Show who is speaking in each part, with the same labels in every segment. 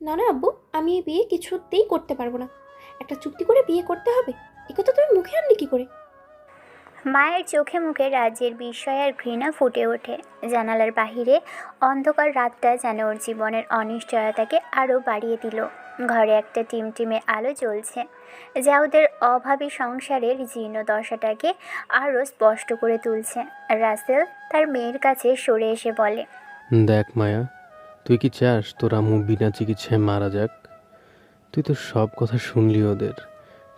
Speaker 1: না না আব্বু, আমি এই বিয়ে কিছুতেই করতে পারবো না। একটা চুক্তি করে বিয়ে করতে হবে, একথা তুমি মুখে আনলে কি করে?
Speaker 2: মায়ের চোখে মুখে রাজ্যের বিস্ময় আর ঘৃণা ফুটে ওঠে। জানালার বাহিরে অন্ধকার রাতটা যেন ওর জীবনের অনিশ্চয়তাকে আরও বাড়িয়ে দিল। ঘরে একটা টিমটিমে আলো জ্বলছে, যা ওদের অভাবী সংসারের জীর্ণ দশাটাকে আরও স্পষ্ট করে তুলছে। রাসেল তার মেয়ের কাছে সরে এসে বলে,
Speaker 3: দেখ মায়া, তুই কি চাস তোর আম্মু বিনা চিকিৎসায় মারা যাক? তুই তো সব কথা শুনলি ওদের।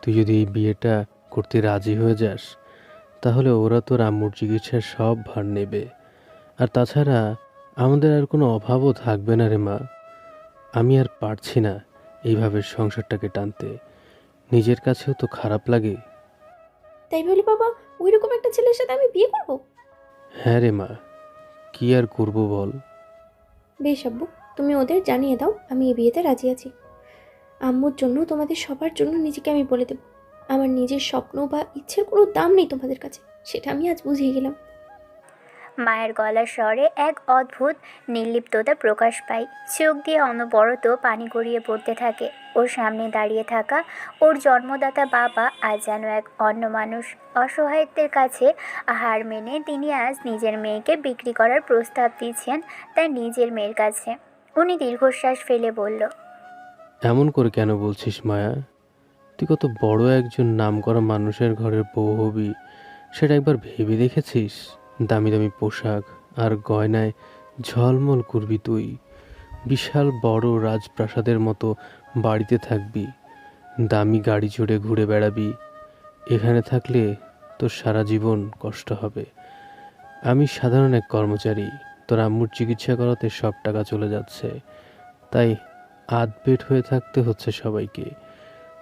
Speaker 3: তুই যদি এই বিয়েটা করতে রাজি হয়ে যাস, তাহলে ওরা তোর আম্মুর চিকিৎসার সব ভার নেবে। আর তাছাড়া আমাদের আর কোনো অভাবও থাকবে না রে মা। আমি আর পারছি না এইভাবে সংসারটাকে টানতে। নিজের কাছেও তো খারাপ লাগে।
Speaker 1: তাই বলি বাবা, ওই রকম একটা ছেলের সাথে আমি বিয়ে করব?
Speaker 3: হ্যাঁ রে মা, কি আর করব বল।
Speaker 1: বেশ আব্বু, তুমি ওদের জানিয়ে দাও আমি এই বিয়েতে রাজি আছি। আম্মুর জন্য, তোমাদের সবার জন্য নিজেকে আমি বলে দেব। আমার নিজের স্বপ্ন বা ইচ্ছের কোনো দাম নেই তোমাদের কাছে, সেটা আমি আজ বুঝিয়ে গেলাম।
Speaker 2: মায়ের গলার স্বরে এক অদ্ভুত নির্লিপ্ততা প্রকাশ পায়। চোখ দিয়ে অনবরত পানি গড়িয়ে পড়তে থাকে। ওর সামনে দাঁড়িয়ে থাকা ওর জন্মদাতা বাবা আজ যেন এক অন্য মানুষ। অসহায়ত্বের কাছে হার মেনে তিনি আজ নিজের মেয়েকে বিক্রি করার প্রস্তাব দিচ্ছেন তার নিজের মেয়ের কাছে। উনি দীর্ঘশ্বাস ফেলে বলল,
Speaker 3: এমন করে কেন বলছিস মায়া? তুই কত বড় একজন নামকরা মানুষের ঘরের বউ হবি, সেটা একবার ভেবে দেখেছিস? দামি দামি পোশাক আর গয়নায় ঝলমল করবি তুই। বিশাল বড় রাজপ্রাসাদের মতো বাড়িতে থাকবি, দামি গাড়ি চড়ে ঘুরে বেড়াবি। এখানে থাকলে তোর সারা জীবন কষ্ট হবে। আমি সাধারণ এক কর্মচারী, তোর আম্মুর চিকিৎসা করাতে সব টাকা চলে যাচ্ছে, তাই আধপেট হয়ে থাকতে হচ্ছে সবাইকে।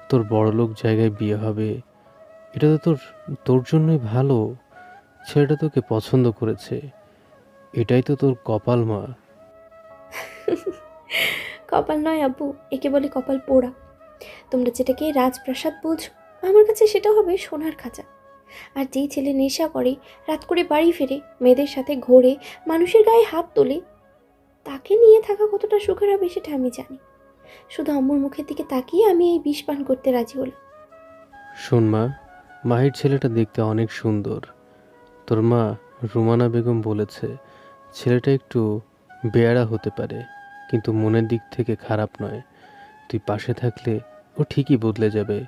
Speaker 3: তোর বড়লোক জায়গায় বিয়ে হবে, এটা তো তোর তোর জন্যই ভালো। ছেলেটা তোকে পছন্দ করেছে, এটাই তো তোর কপাল মা।
Speaker 1: কপাল নয় আব্বু, একে বলে কপাল পোড়া। তোমরা যেটাকে রাজপ্রাসাদ বলছো, আমার কাছে সেটা হবে সোনার খাঁচা। আর যেই ছেলে নেশা করে, রাত করে বাড়ি ফেরে, মেয়েদের সাথে ঘোরে, মানুষের গায়ে হাত তোলে, তাকে নিয়ে থাকা কতটা সুখের হবে সেটা আমি জানি। শুধু আম্মুর মুখের দিকে তাকিয়ে আমি এই বিষ পান করতে রাজি হলাম।
Speaker 3: শোন মা, মাহির ছেলেটা দেখতে অনেক সুন্দর। তোর মা রুমানা বেগম বলেছে ছেলেটা একটু বেয়াড়া হতে পারে, কিন্তু মনের দিক থেকে খারাপ নয়। তুই পাশে থাকলে ও ঠিকই বদলে যাবে।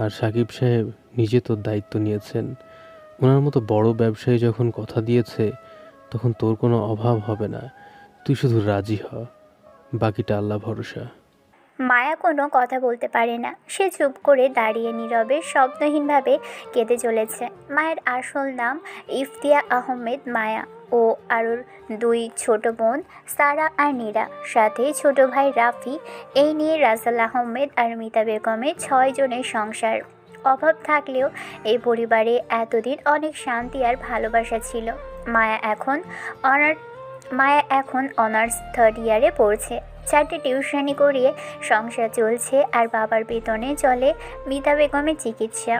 Speaker 3: আর সাকিব সাহেব নিজে তোর দায়িত্ব নিয়েছেন। ওনার মতো বড় ব্যবসায়ী যখন কথা দিয়েছে, তখন তোর কোনো অভাব হবে না। তুই শুধু রাজি হ, বাকিটা আল্লাহ ভরসা।
Speaker 2: মায়া কোনো কথা বলতে পারে না। সে চুপ করে দাঁড়িয়ে নীরবে শব্দহীনভাবে কেঁদে চলেছে। মায়ের আসল নাম ইফতিয়া আহমেদ মায়া। ও আর ওর দুই ছোট বোন সারা আর নীরা, সাথে ছোট ভাই রাফি। এই নিয়ে রাসেল আহমেদ আর মিতা বেগমের 6 জনের সংসার। অভাব থাকলেও এই পরিবারে এতদিন অনেক শান্তি আর ভালোবাসা ছিল। মায়া এখন অনার মায়া এখন অনার্স 3rd ইয়ারে পড়ছে। 4টে টিউশনি করিয়ে সংসার চলছে, আর বাবার বেতনে চলে মিতা বেগমের চিকিৎসা।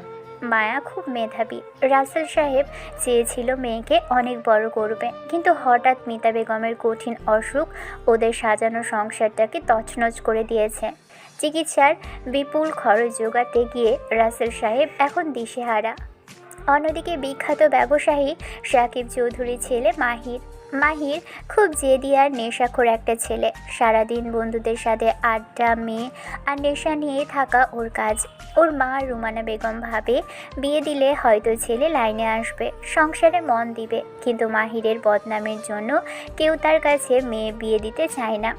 Speaker 2: মায়া খুব মেধাবী। রাসেল সাহেব চেয়েছিল মেয়েকে অনেক বড় করবে, কিন্তু হঠাৎ মিতা বেগমের কঠিন অসুখ ওদের সাজানো সংসারটাকে তছনছ করে দিয়েছে। চিকিৎসার বিপুল খরচ জোগাতে গিয়ে রাসেল সাহেব এখন দিশেহারা। অন্যদিকে বিখ্যাত ব্যবসায়ী সাকিব চৌধুরীর ছেলে মাহির। মাহির খুব জেদি আর নেশাখোর একটা ছেলে। সারাদিন বন্ধুদের সাথে আড্ডা, মেয়ে আর নেশা নিয়ে থাকা ওর কাজ। ওর মা রুমানা বেগম ভাবে বিয়ে দিলে হয়তো ছেলে লাইনে আসবে, সংসারে মন দিবে, কিন্তু মাহিরের বদনামের জন্য কেউ তার কাছে মেয়ে বিয়ে দিতে চায় না।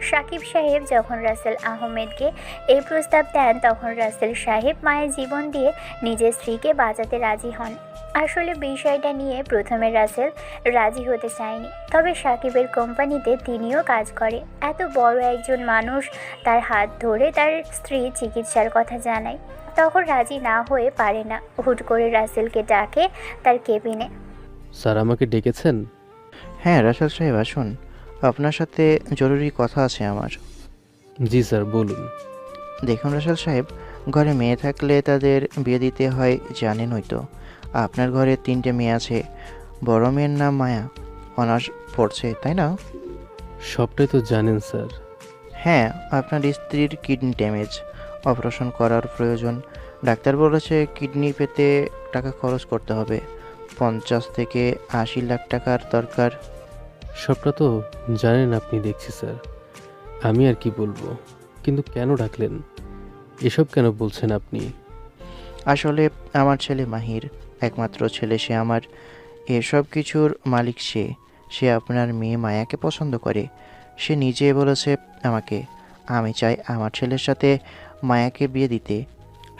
Speaker 2: সাকিব সাহেব যখন রাসেল আহমেদকে এই প্রস্তাব দেন, তখন রাসেল সাহেব মায়ের জীবন দিয়ে নিজের স্ত্রীকে বাঁচাতে রাজি হন। আসলে বিষয়টা নিয়ে প্রথমে রাসেল রাজি হতে চায়নি, তবে সাকিবের কোম্পানিতে তিনিও কাজ করে। এত বড় একজন মানুষ তার হাত ধরে তার স্ত্রী চিকিৎসার কথা জানায়, তখন রাজি না হয়ে পারে না। হুট করে রাসেলকে ডাকে তার কেবিনে।
Speaker 3: স্যার আমাকে ডেকেছেন?
Speaker 4: হ্যাঁ রাসেল সাহেব, আসুন, আপনার সাথে জরুরি কথা আছে আমার।
Speaker 3: জি স্যার, বলুন।
Speaker 4: দেখুন রাসেল সাহেব, ঘরে মেয়ে থাকলে তাদের বিয়ে দিতে হয়, জানেনই তো। আপনার ঘরে 3টে মেয়ে আছে। বড় মেয়ের নাম মায়া, অনার্স পড়ছে, তাই না?
Speaker 3: সবটাই তো জানেন স্যার।
Speaker 4: হ্যাঁ, আপনার স্ত্রীর কিডনি ড্যামেজ, অপারেশন করার প্রয়োজন। ডাক্তার বলেছে কিডনি পেতে টাকা খরচ করতে হবে, 50 থেকে 80 লাখ টাকার দরকার।
Speaker 3: সবটা তো জানেন আপনি, দেখছি স্যার। আমি আর কি বলবো, কিন্তু কেন ডাকলেন? এসব কেন বলছেন আপনি?
Speaker 4: আসলে আমার ছেলে মাহির, একমাত্র ছেলে, সে আমার। এসব কিছুর মালিক সে। সে আপনার মেয়ে মায়াকে পছন্দ করে। সে নিজে বলেছে আমাকে, আমি চাই আমার ছেলের সাথে মায়াকে বিয়ে দিতে।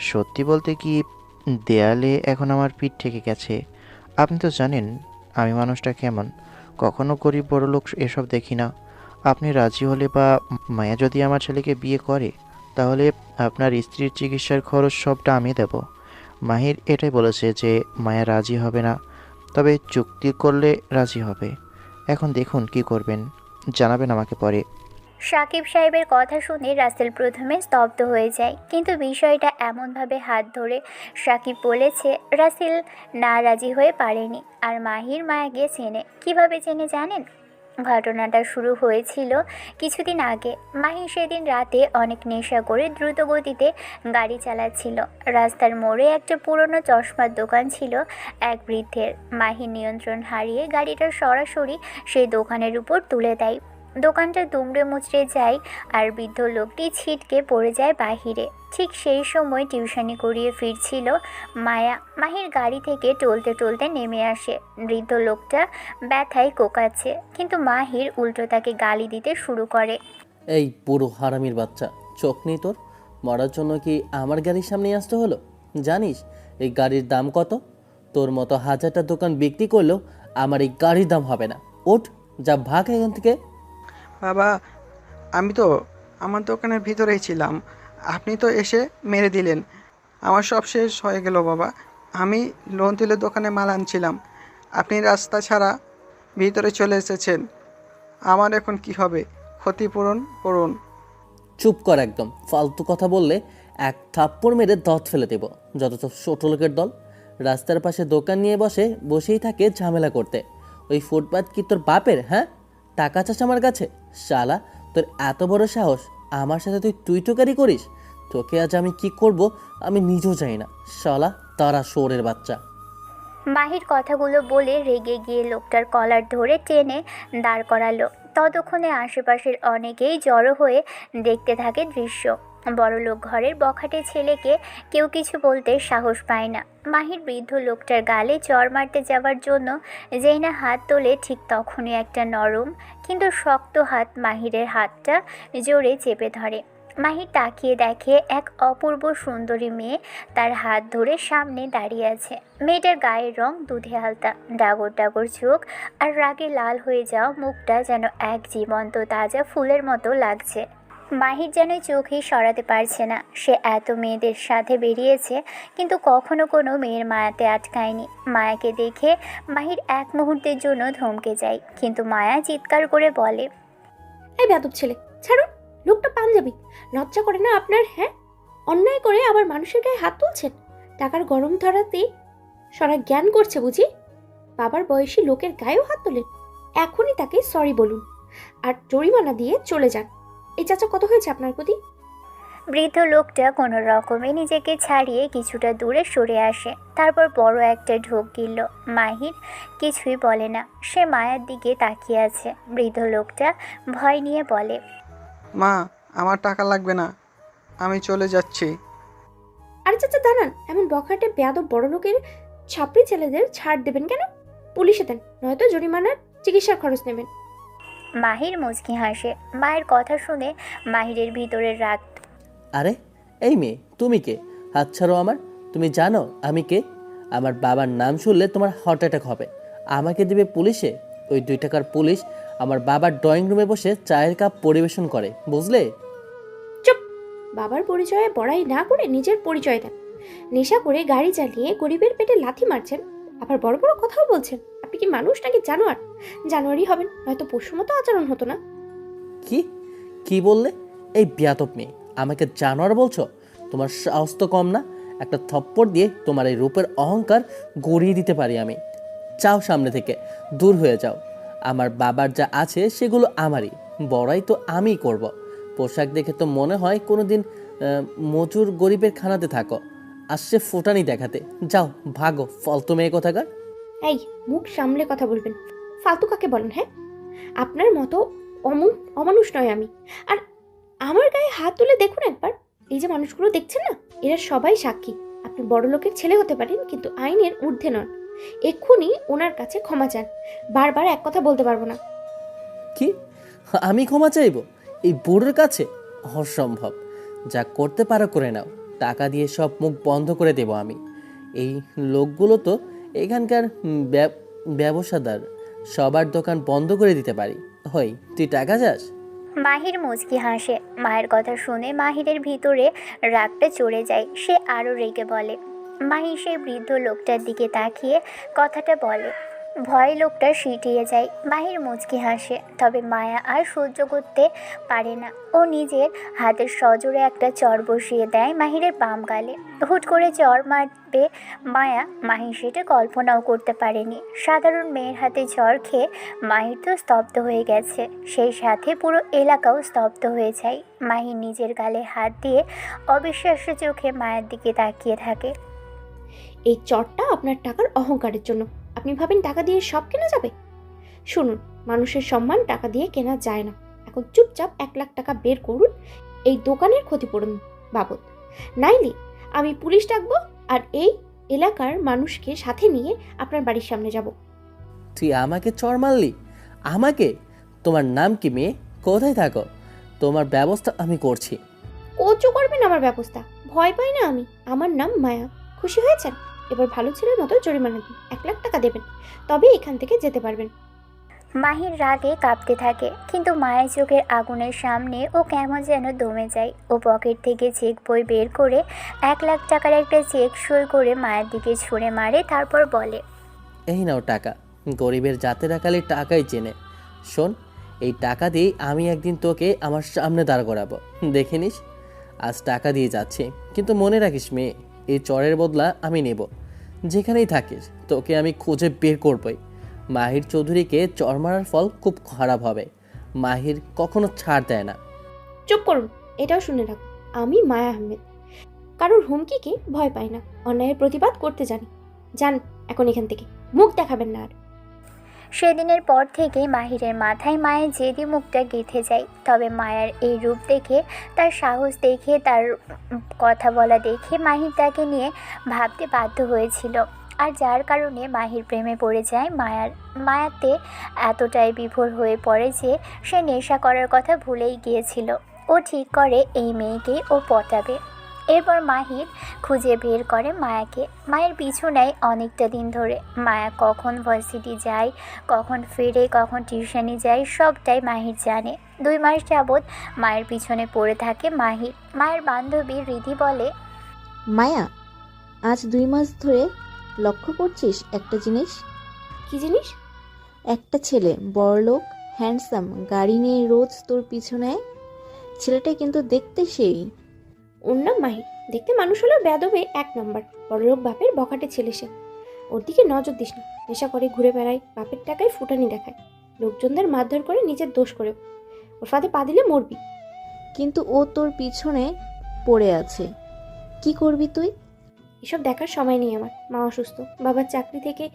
Speaker 4: সত্যি বলতে কি, দেয়ালে এখন আমার পিঠ থেকে গেছে। আপনি তো জানেন আমি মানুষটা কেমন, কখনো গরিব বড়লোক এসব দেখি না। আপনি রাজি হলে বা মায়া যদি আমার ছেলেকে বিয়ে করে, তাহলে আপনার স্ত্রীর চিকিৎসার খরচ সবটা আমি দেব। মাহির এটাই বলেছে যে মায়া রাজি হবে না, তবে চুক্তি করলে রাজি হবে। এখন দেখুন কি করবেন, জানাবেন আমাকে পরে।
Speaker 2: সাকিব সাহেবের কথা শুনে রাসেল প্রথমে স্তব্ধ হয়ে যায়, কিন্তু বিষয়টা এমনভাবে হাত ধরে সাকিব বলেছে, রাসেল না রাজি হয়ে পারেনি। আর মাহির মায়াকে চেনে। কিভাবে চেনে জানেন? ঘটনাটা শুরু হয়েছিল কিছুদিন আগে। মাহি সেদিন রাতে অনেক নেশা করে দ্রুত গতিতে গাড়ি চালাচ্ছিল। রাস্তার মোড়ে একটা পুরনো চশমার দোকান ছিল এক বৃদ্ধের। মাহি নিয়ন্ত্রণ হারিয়ে গাড়িটা সরাসরি সেই দোকানের উপর তুলে দেয়। দোকানটা দুমড়ে মুচড়ে যায় আর বৃদ্ধ লোকটি ছিটকে পড়ে যায় বাহিরে। ঠিক সেই সময় টিউশনি করিয়ে ফিরছিল মায়া। মাহির গাড়ি থেকে টলতে টলতে নেমে আসে। বৃদ্ধ লোকটা ব্যথায় কোকাচ্ছে, কিন্তু মাহির উল্টো তাকে গালি দিতে শুরু করে।
Speaker 5: এই পুরো হারামির বাচ্চা, চোখ নেই তোর? মরার জন্য কি আমার গাড়ির সামনে আসতে হলো? জানিস এই গাড়ির দাম কত? তোর মতো হাজারটা দোকান বিক্রি করলেও আমার এই গাড়ির দাম হবে না। ওঠ, যা ভাগ এখান থেকে।
Speaker 6: বাবা, আমি তো আমার দোকানের ভিতরেই ছিলাম, আপনি তো এসে মেরে দিলেন। আমার সব শেষ হয়ে গেল বাবা। আমি লোন তুলে দোকানে মাল আনছিলাম, আপনি রাস্তা ছাড়া ভিতরে চলে এসেছেন। আমার এখন কি হবে? ক্ষতিপূরণ করুন।
Speaker 5: চুপ কর একদম। ফালতু কথা বললে এক থাপ্পড় মেরে দাঁত ফেলে দেব। যত সব ছোট লোকের দল। রাস্তার পাশে দোকান নিয়ে বসেই থাকে ঝামেলা করতে। ওই ফুটপাত কি তোর বাপের? হ্যাঁ, টাকা চাস আমার কাছে? শালা, তোর এত বড় সাহস, আমার সাথে তুই টোকারি করিস? তোকে আজ আমি কি করব আমি নিজেও জানি না। শালা তারা শোরের বাচ্চা।
Speaker 2: মাহির কথাগুলো বলে রেগে গিয়ে লোকটার কলার ধরে টেনে দাঁড় করালো। ততক্ষণে আশেপাশের অনেকেই জড়ো হয়ে দেখতে থাকে দৃশ্য। বড়লোক ঘরের বখাটে ছেলেকে কেউ কিছু বলতে সাহস পায় না। মাহির বৃদ্ধ লোকটার গালে চড় মারতে যাওয়ার জন্য যেই না হাত তোলে, ঠিক তখনই একটা নরম কিন্তু শক্ত হাত মাহিরের হাতটা জোরে চেপে ধরে। মাহির তাকিয়ে দেখে এক অপূর্ব সুন্দরী মেয়ে তার হাত ধরে সামনে দাঁড়িয়ে আছে। মেয়েটার গায়ের রং দুধে হালতা, ডাগর ডাগর চোখ আর রাগে লাল হয়ে যাওয়া মুখটা যেন এক জীবন্ত তাজা ফুলের মতো লাগছে। মাহির যেন চোখেই সরাতে পারছে না। সে এত মেয়েদের সাথে বেরিয়েছে, কিন্তু কখনো কোনো মেয়ের মায়াতে আটকায়নি। মায়াকে দেখে মাহির এক মুহূর্তের জন্য থমকে যায়, কিন্তু মায়া চিৎকার করে বলে,
Speaker 1: এই বেয়াদব ছেলে, ছাড়ুন। লোকটা পাঞ্জাবি, লজ্জা করে না আপনার? হ্যাঁ, অন্যায় করে আবার মানুষের গায়ে হাত তুলছেন। টাকার গরম ধরাতে সরা জ্ঞান করছে বুঝি? বাবার বয়সী লোকের গায়েও হাত তোলেন? এখনই তাকে সরি বলুন আর জরিমানা দিয়ে চলে যান। এই চাচা কত হয়েছে আপনার প্রতি?
Speaker 2: বৃদ্ধ লোকটা কোনো রকমে নিজেকে ছাড়িয়ে কিছুটা দূরে সরে আসে। তারপর বড় একটা ঢোক গিলল। মাহির কিছুই বলে না, সে মায়ার দিকে তাকিয়ে আছে। বৃদ্ধ লোকটা ভয় নিয়ে বলে,
Speaker 6: মা, আমার টাকা লাগবে না, আমি চলে যাচ্ছি।
Speaker 1: আরে চাচা দাঁড়ান, এমন বখাটে বেয়াদব বড় লোকের ছাপড়ি ছেলেদের ছাড় দেবেন কেন? পুলিশে দেন, নয়তো জরিমানার চিকিৎসার খরচ নেবেন।
Speaker 2: মাহির মুচকি হাসে। মায়ের কথা শুনে মাহিরের ভিতরের রাগ।
Speaker 5: আরে এই মেয়ে, তুমি কে? হাত ছাড়ো আমার। তুমি জানো আমি কে? আমার বাবার নাম শুনলে তোমার হার্ট অ্যাটাক হবে। আমাকে দেবে পুলিশে? ওই 2 টাকার পুলিশ আমার বাবার ড্রয়িং রুমে বসে চায়ের কাপ পরিবেশন করে, বুঝলে?
Speaker 1: চুপ! বাবার পরিচয়ে বড়াই না করে নিজের পরিচয় দেন। নেশা করে গাড়ি চালিয়ে গরিবের পেটে লাথি মারছেন, আবার বড় বড় কথাও বলছেন। আপনি কি মানুষ নাকি জানোয়ার? জানোয়ারই হবেন, নয়তো পশুর মতো আচরণ হতো না।
Speaker 5: কি কি বললে? এই বেয়াদব মেয়ে, আমাকে জানোয়ার বলছো? তোমার সাহস তো কম না। একটা থপ্পড় দিয়ে তোমার এই রূপের অহংকার গড়িয়ে দিতে পারি আমি। চাও সামনে থেকে দূর হয়ে যাও। আমার বাবার যা আছে সেগুলো আমারই, বড়াই তো আমিই করব। পোশাক দেখে তো মনে হয় কোনোদিন মজুর গরিবের খানাতে থাকো, আসছে ফুটানি দেখাতে। যাও ভাগো ফালতু মেয়ে কোথাকার।
Speaker 1: এই, মুখ সামলে কথা বলবেন। ফালতু কাকে বলেন? হ্যাঁ, আপনার মতো অমানুষ নয় আমি। আর আমার গায়ে হাত তুলে দেখুন একবার। এই যে মানুষগুলো দেখছেন না, এরা সবাই সাক্ষী। আপনি বড় লোকের ছেলে হতে পারেন, কিন্তু আইনের ঊর্ধ্বে নন। এক্ষুনি ওনার কাছে ক্ষমা চান। বারবার এক কথা বলতে পারবো না।
Speaker 5: কি, আমি ক্ষমা চাইবো এই বুড়োর কাছে? অসম্ভব। যা করতে পারো করে নাও, টাকা দিয়ে সব মুখ বন্ধ করে দেব আমি। এই লোকগুলো তো এখানকার ব্যবসাদার, সবার দোকান বন্ধ করে দিতে পারি। হই, তুই টাকা চাস?
Speaker 2: মাহির মুচকি হাসে। মায়ের কথা শুনে মাহিরের ভিতরে রাগটা চড়ে যায়। সে আরও রেগে বলে। মাহি সেই বৃদ্ধ লোকটার দিকে তাকিয়ে কথাটা বলে। ভয় লোকটা সিটিয়ে যায়। মাহির মুচকি হাসে, তবে মায়া আর সহ্য করতে পারে না। ও নিজের হাতের সজোরে একটা চর বসিয়ে দেয় মাহিরের বাম গালে। হুট করে চর মারবে মায়া, মাহি সেটা কল্পনাও করতে পারেনি। সাধারণ মেয়ের হাতে চর খেয়ে মাহির তো স্তব্ধ হয়ে গেছে, সেই সাথে পুরো এলাকাও স্তব্ধ হয়ে যায়। মাহি নিজের গালে হাত দিয়ে অবিশ্বাস্য চোখে মায়ের দিকে তাকিয়ে থাকে।
Speaker 1: এই চটটা আপনার টাকার অহংকারের জন্য। আপনি ভাবেন টাকা দিয়ে সব কেনা যাবে? শুনুন, মানুষের সম্মান টাকা দিয়ে কেনা যায় না। এখন চুপচাপ 1 লাখ টাকা বের করুন এই দোকানের ক্ষতিপূরণ বাবদ, নাইলে আমি পুলিশ ডাকবো আর এই এলাকার মানুষকে সাথে নিয়ে আপনার বাড়ির সামনে যাব।
Speaker 5: তুই আমাকে চড় মারলি? আমাকে? তোমার নাম কি মেয়ে? কোথায় থাকো? তোমার ব্যবস্থা আমি করছি।
Speaker 1: কোচও করবেন আমার ব্যবস্থা। ভয় পাই না আমি। আমার নাম মায়া। খুশি হয়েছেন? এবার ভালো ছেলের মতো জরিমানা দিন। 1 লাখ টাকা দেবেন, তবে এখান থেকে যেতে পারবেন।
Speaker 2: মাহির রাগে কাঁপতে থাকে, কিন্তু মায়ের চোখের আগুনের সামনে ও কেমন যেন দমে যায়। ও পকেট থেকে চেক বই বের করে 1 লাখ টাকার একটা চেক সই করে মায়ের দিকে ছুঁড়ে মারে, তারপর বলে,
Speaker 5: এই নাও টাকা। গরিবের জাতে রাখালে টাকাই চেনে। শোন, এই টাকা দিয়ে আমি একদিন তোকে আমার সামনে দাঁড় করাবো, দেখে নিস। আজ টাকা দিয়ে যাচ্ছি, কিন্তু মনে রাখিস মেয়ে, এই চরের বদলা আমি নেব। যেখানেই থাকিস তোকে আমি খুঁজে বের করবই। মাহির চৌধুরীকে চর মারার ফল খুব খারাপ হবে। মাহির কখনো ছাড় দেয় না।
Speaker 1: চুপ করুন, এটাও শুনে রাখুন, আমি মায়া আহমেদ। কারোর হুমকিকে ভয় পাই না, অন্যায়ের প্রতিবাদ করতে জানি। যান এখন এখান থেকে, মুখ দেখাবেন না আর।
Speaker 2: সেদিনের পর থেকেই মাহিরের মাথায় মায়ের জেদি মুখটা গেঁথে যায়। তবে মায়ার এই রূপ দেখে, তার সাহস দেখে, তার কথা বলা দেখে মাহির তাকে নিয়ে ভাবতে বাধ্য হয়েছিল। আর যার কারণে মাহির প্রেমে পড়ে যায় মায়াতে এতটাই বিভোর হয়ে পড়ে যে সে নেশা করার কথা ভুলেই গিয়েছিল। ও ঠিক করে এই মেয়েকেই ও পটাবে। এরপর মাহির খুঁজে বের করে মায়াকে। মায়ের পিছু নেয় অনেকটা দিন ধরে। মায়া কখন ভার্সিটি যায়, কখন ফিরে, কখন টিউশনি যায়, সবটাই মাহির জানে। 2 মাস যাবৎ মায়ের পিছনে পড়ে থাকে মাহির। মায়ের বান্ধবী রিধি বলে,
Speaker 7: মায়া, আজ 2 মাস ধরে লক্ষ্য করছিস একটা জিনিস?
Speaker 1: কি জিনিস?
Speaker 7: একটা ছেলে বড়লোক, হ্যান্ডসাম, গাড়ি নিয়ে রোজ তোর পিছু নেয়। ছেলেটা কিন্তু দেখতে সেই।
Speaker 1: ওর নাম মাহির। দেখতে মানুষ হলেও বেয়াদবে 1 নম্বর। বড়লোক বাপের বখাটে ছেলে সে। ওর দিকে নজর দিস না। নেশা করে ঘুরে বেড়ায়, বাপের টাকায় ফুটানি দেখায়, লোকজনদের মারধর করে, নিজের দোষ করে। ওর ফাঁদে পা দিলে মরবি।
Speaker 7: কিন্তু ও তোর পিছনে পড়ে আছে, কি করবি তুই?
Speaker 1: এসব দেখার সময় নেই আমার। মা অসুস্থ, বাবার চাকরি থেকে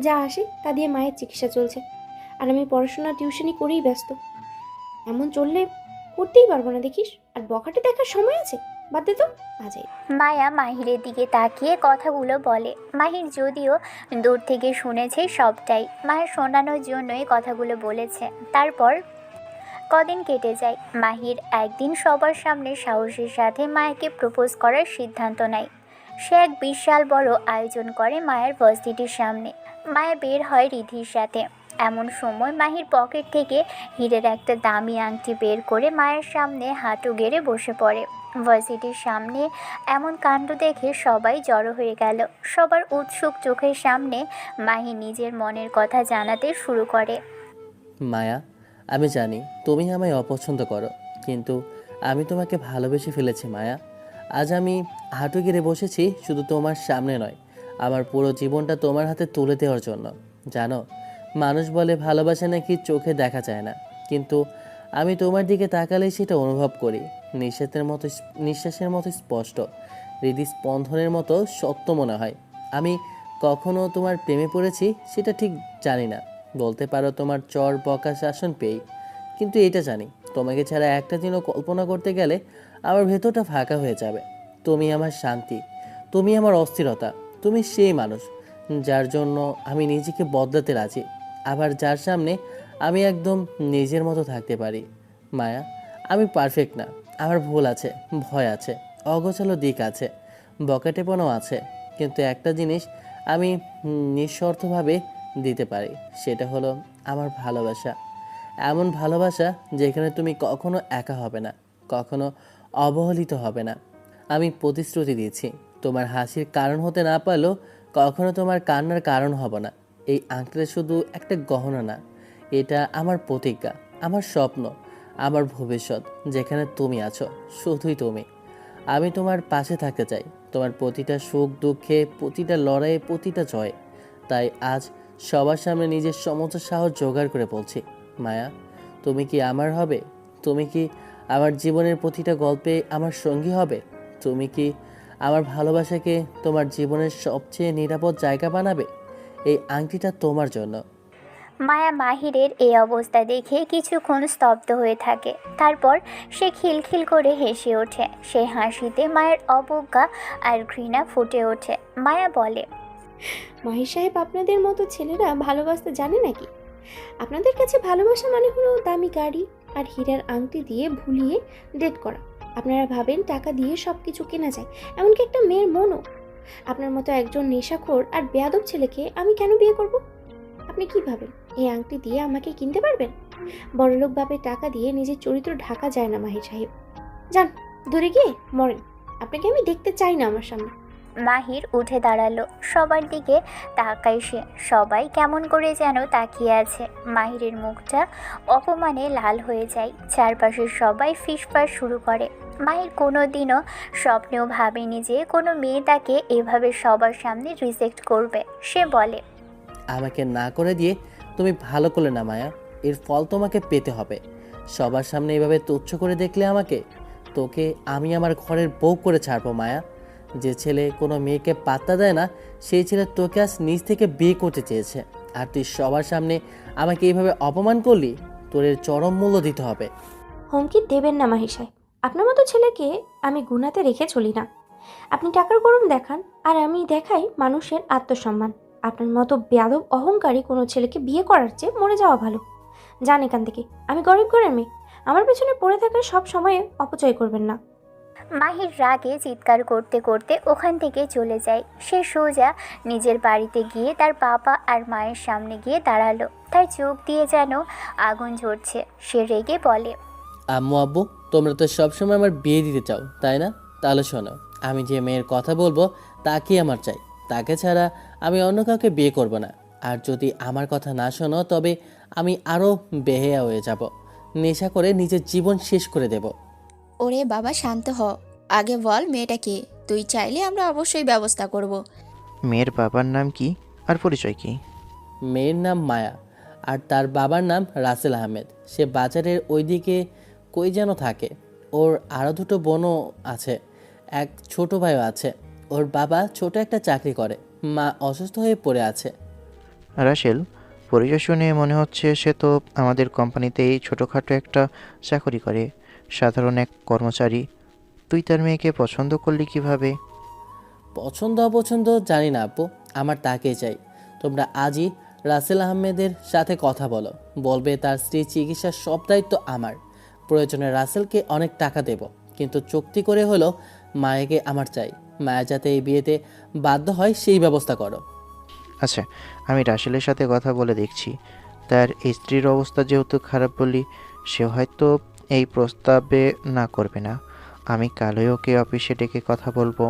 Speaker 1: যা আসে তা দিয়ে মায়ের চিকিৎসা চলছে, আর আমি পড়াশোনা টিউশনি করেই ব্যস্ত। এমন চললে করতেই পারবো না দেখিস। আর বখাটে দেখার সময় আছে? বাদ দে তো, আজাই।
Speaker 2: মায়া মাহিরের দিকে তাকিয়ে কথাগুলো বলে। মাহির যদিও দূর থেকে শুনেছে সবটাই, মায়ের শোনানোর জন্যই কথাগুলো বলেছে। তারপর কদিন কেটে যায়। মাহির একদিন সবার সামনে সাহসের সাথে মায়াকে প্রপোজ করার সিদ্ধান্ত নেয়। সে এক বিশাল বড় আয়োজন করে মায়ের ভার্সিটির সামনে। মায়া বের হয় রিধির সাথে। এমন সময় মাহির পকেট থেকে হীরের একটা দামি আংটি বের করে মায়ের সামনে হাঁটু গেড়ে বসে পড়ে। ভার্সিটির সামনে এমন কাণ্ড দেখে সবাই জড়ো হয়ে গেল। সবার উৎসুক চোখের সামনে মাহি নিজের মনের কথা জানাতে শুরু করে।
Speaker 5: মায়া, আমি জানি তুমি আমায় অপছন্দ করো, কিন্তু আমি তোমাকে ভালোবেসে ফেলেছি মায়া। আজ আমি হাঁটু গেড়ে বসেছি শুধু তোমার সামনে নয়, আমার পুরো জীবনটা তোমার হাতে তুলে দেওয়ার জন্য। জানো, মানুষ বলে ভালোবাসা নাকি চোখে দেখা যায় না, কিন্তু আমি তোমার দিকে তাকালে সেটা অনুভব করি, নিঃশ্বাসের মতো স্পষ্ট, হৃদস্পন্দনের মতো সত্য মনে হয়। আমি কখনো তোমার প্রেমে পড়েছি সেটা ঠিক জানি না, বলতে পারো তোমার চর বকা শাসন পেয়েই। কিন্তু এটা জানি, তোমাকে ছাড়া একটা দিনও কল্পনা করতে গেলে আমার ভেতরটা ফাঁকা হয়ে যাবে। তুমি আমার শান্তি, তুমি আমার অস্থিরতা, তুমি সেই মানুষ যার জন্য আমি নিজেকে বদলাতে রাজি, আবার যার সামনে আমি একদম নিজের মতো থাকতে পারি। মায়া, আমি পারফেক্ট না, আমার ভুল আছে, ভয় আছে, অগোছালো দিক আছে, বকাটেপনাও আছে, কিন্তু একটা জিনিস আমি নিঃস্বার্থভাবে দিতে পারি, সেটা হলো আমার ভালোবাসা। এমন ভালোবাসা যেখানে তুমি কখনো একা হবে না, কখনো অবহেলিত হবে না। আমি প্রতিশ্রুতি দিয়েছি, তোমার হাসির কারণ হতে না পারলেও কখনো তোমার কান্নার কারণ হব না। এই আংটিটা শুধু একটা গহনা না, এটা আমার প্রতিজ্ঞা, আমার স্বপ্ন, আমার ভবিষ্যৎ। যেখানে তুমি আছো, শুধুই তুমি। আমি তোমার পাশে থাকতে চাই, তোমার প্রতিটা সুখ দুঃখে, প্রতিটা লড়াইয়ে, প্রতিটা জয়ে। তাই আজ সবার সামনে নিজের সমস্ত সাহস জোগাড় করে বলছি, মায়া, তুমি কি আমার হবে? তুমি কি আমার জীবনের প্রতিটা গল্পে আমার সঙ্গী হবে? তুমি কি আমার ভালোবাসাকে তোমার জীবনের সবচেয়ে নিরাপদ জায়গা বানাবে? এই আংটিটা তোমার জন্য।
Speaker 2: মায়া মাহিরের এই অবস্থা দেখে কিছুক্ষণ স্তব্ধ হয়ে থাকে। তারপর সে খিলখিল করে হেসে ওঠে। সে হাসিতে মায়ের অবজ্ঞা আর ঘৃণা ফুটে ওঠে। মায়া বলে,
Speaker 1: মাহির সাহেব, আপনাদের মতো ছেলেরা ভালোবাসতে জানে নাকি? আপনাদের কাছে ভালোবাসা মানে হলো দামি গাড়ি আর হীরার আংটি দিয়ে ভুলিয়ে ডেট করা। আপনারা ভাবেন টাকা দিয়ে সব কিছু কেনা যায়, এমনকি একটা মেয়ের মনও। আপনার মতো একজন নেশাখোর আর বেয়াদব ছেলেকে আমি কেন বিয়ে করব? আপনি কি ভাবেন এই আংটি দিয়ে আমাকে কিনতে পারবেন? বড়লোক বাপের টাকা দিয়ে নিজের চরিত্র ঢাকা যায় না মাহির সাহেব। যান, দূরে গিয়ে মরেন, আপনাকে আমি দেখতে চাই না আমার সামনে।
Speaker 2: মাহির উঠে দাঁড়ালো। সবার দিকে তাকায় সে। সবাই কেমন করে যেন তাকিয়ে আছে। মাহিরের মুখটা অপমানে লাল হয়ে যায়। চারপাশের সবাই ফিসফাস শুরু করে। মাহির কোনো দিনও স্বপ্নেও ভাবেনি যে কোনো মেয়ে তাকে এভাবে সবার সামনে রিজেক্ট করবে। সে বলে,
Speaker 5: আমাকে না করে দিয়ে তুমি ভালো করলে না মায়া, এর ফল তোমাকে পেতে হবে। সবার সামনে এভাবে তুচ্ছ করে দেখলে আমাকে, তোকে আমি আমার ঘরের বউ করে ছাড়বো মায়া। যে ছেলে কোনো মেয়েকে পাত্তা দেয় না, সেই ছেলে তোকে আজ নিজ থেকে বিয়ে করতে চেয়েছে, আর তুই সবার সামনে আমাকে এইভাবে অপমান করলি। তোর এর চরম মূল্য দিতে হবে।
Speaker 1: হুমকি দেবেন না মাহি সাহেব, আপনার মতো ছেলেকে আমি গুনাতে রেখে চলি না। আপনি টাকার গরম দেখান আর আমি দেখাই মানুষের আত্মসম্মান। আপনার মতো বেয়াদব অহংকারী কোনো ছেলেকে বিয়ে করার চেয়ে মরে যাওয়া ভালো। যান এখান থেকে, আমি গরিব ঘরের মেয়ে, আমার পেছনে পড়ে থাকার সব সময়ে অপচয় করবেন না।
Speaker 2: মাহির রাগে চিৎকার করতে করতে ওখান থেকে চলে যায়। সে সোজা নিজের বাড়িতে গিয়ে তার বাবা আর মায়ের সামনে গিয়ে দাঁড়ালো। তার চোখ দিয়ে যেন আগুন ঝরছে। সে রেগে বলে,
Speaker 5: আম্মু আব্বু, তোমরা তো সবসময় আমার বিয়ে দিতে চাও, তাই না? তাহলে শোনো, আমি যে মেয়ের কথা বলবো তাকেই আমার চাই, তাকে ছাড়া আমি অন্য কাউকে বিয়ে করব না। আর যদি আমার কথা না শোনো তবে আমি আরও বেহেয়া হয়ে যাব, নেশা করে নিজের জীবন শেষ করে দেব।
Speaker 8: ওরে বাবা, শান্ত হ। আগে বল মেয়েটা কে? তুই চাইলে আমরা অবশ্যই ব্যবস্থা করব।
Speaker 4: মেয়ের বাবার নাম কি আর পরিচয় কি?
Speaker 5: মেয়ের নাম মায়া আর তার বাবার নাম রাসেল আহমেদ। সে বাজারের ওইদিকে কই যেন থাকে। ওর আরও দুটো বোনও আছে, এক ছোট ভাইও আছে। ওর বাবা ছোট একটা চাকরি করে, মা অসুস্থ হয়ে পড়ে আছে।
Speaker 4: রাসেল, পরিচয় শুনে মনে হচ্ছে সে তো আমাদের কোম্পানিতেই ছোটোখাটো একটা চাকরি করে, সাধারণ এক কর্মচারী। তুই তার মেয়েকে পছন্দ করলি কিভাবে?
Speaker 5: পছন্দ অপছন্দ জানি না আপু, আমার তাকেই চাই। তোমরা আজই রাসেল আহমেদের সাথে কথা বলো, বলবে তার স্ত্রীর চিকিৎসার সব দায়িত্ব আমার। প্রয়োজনে রাসেলকে অনেক টাকা দেব, কিন্তু চুক্তি করে হলো মায়াকে আমার চাই। মায়া যাতে এই বিয়েতে বাধ্য হয় সেই ব্যবস্থা করো।
Speaker 4: আচ্ছা, আমি রাসেলের সাথে কথা বলে দেখছি। তার স্ত্রীর অবস্থা যেহেতু খারাপ বলি, সে হয়তো এই প্রস্তাবে না করবে না। আমি কালই ওকে অফিসে ডেকে কথা বলবো।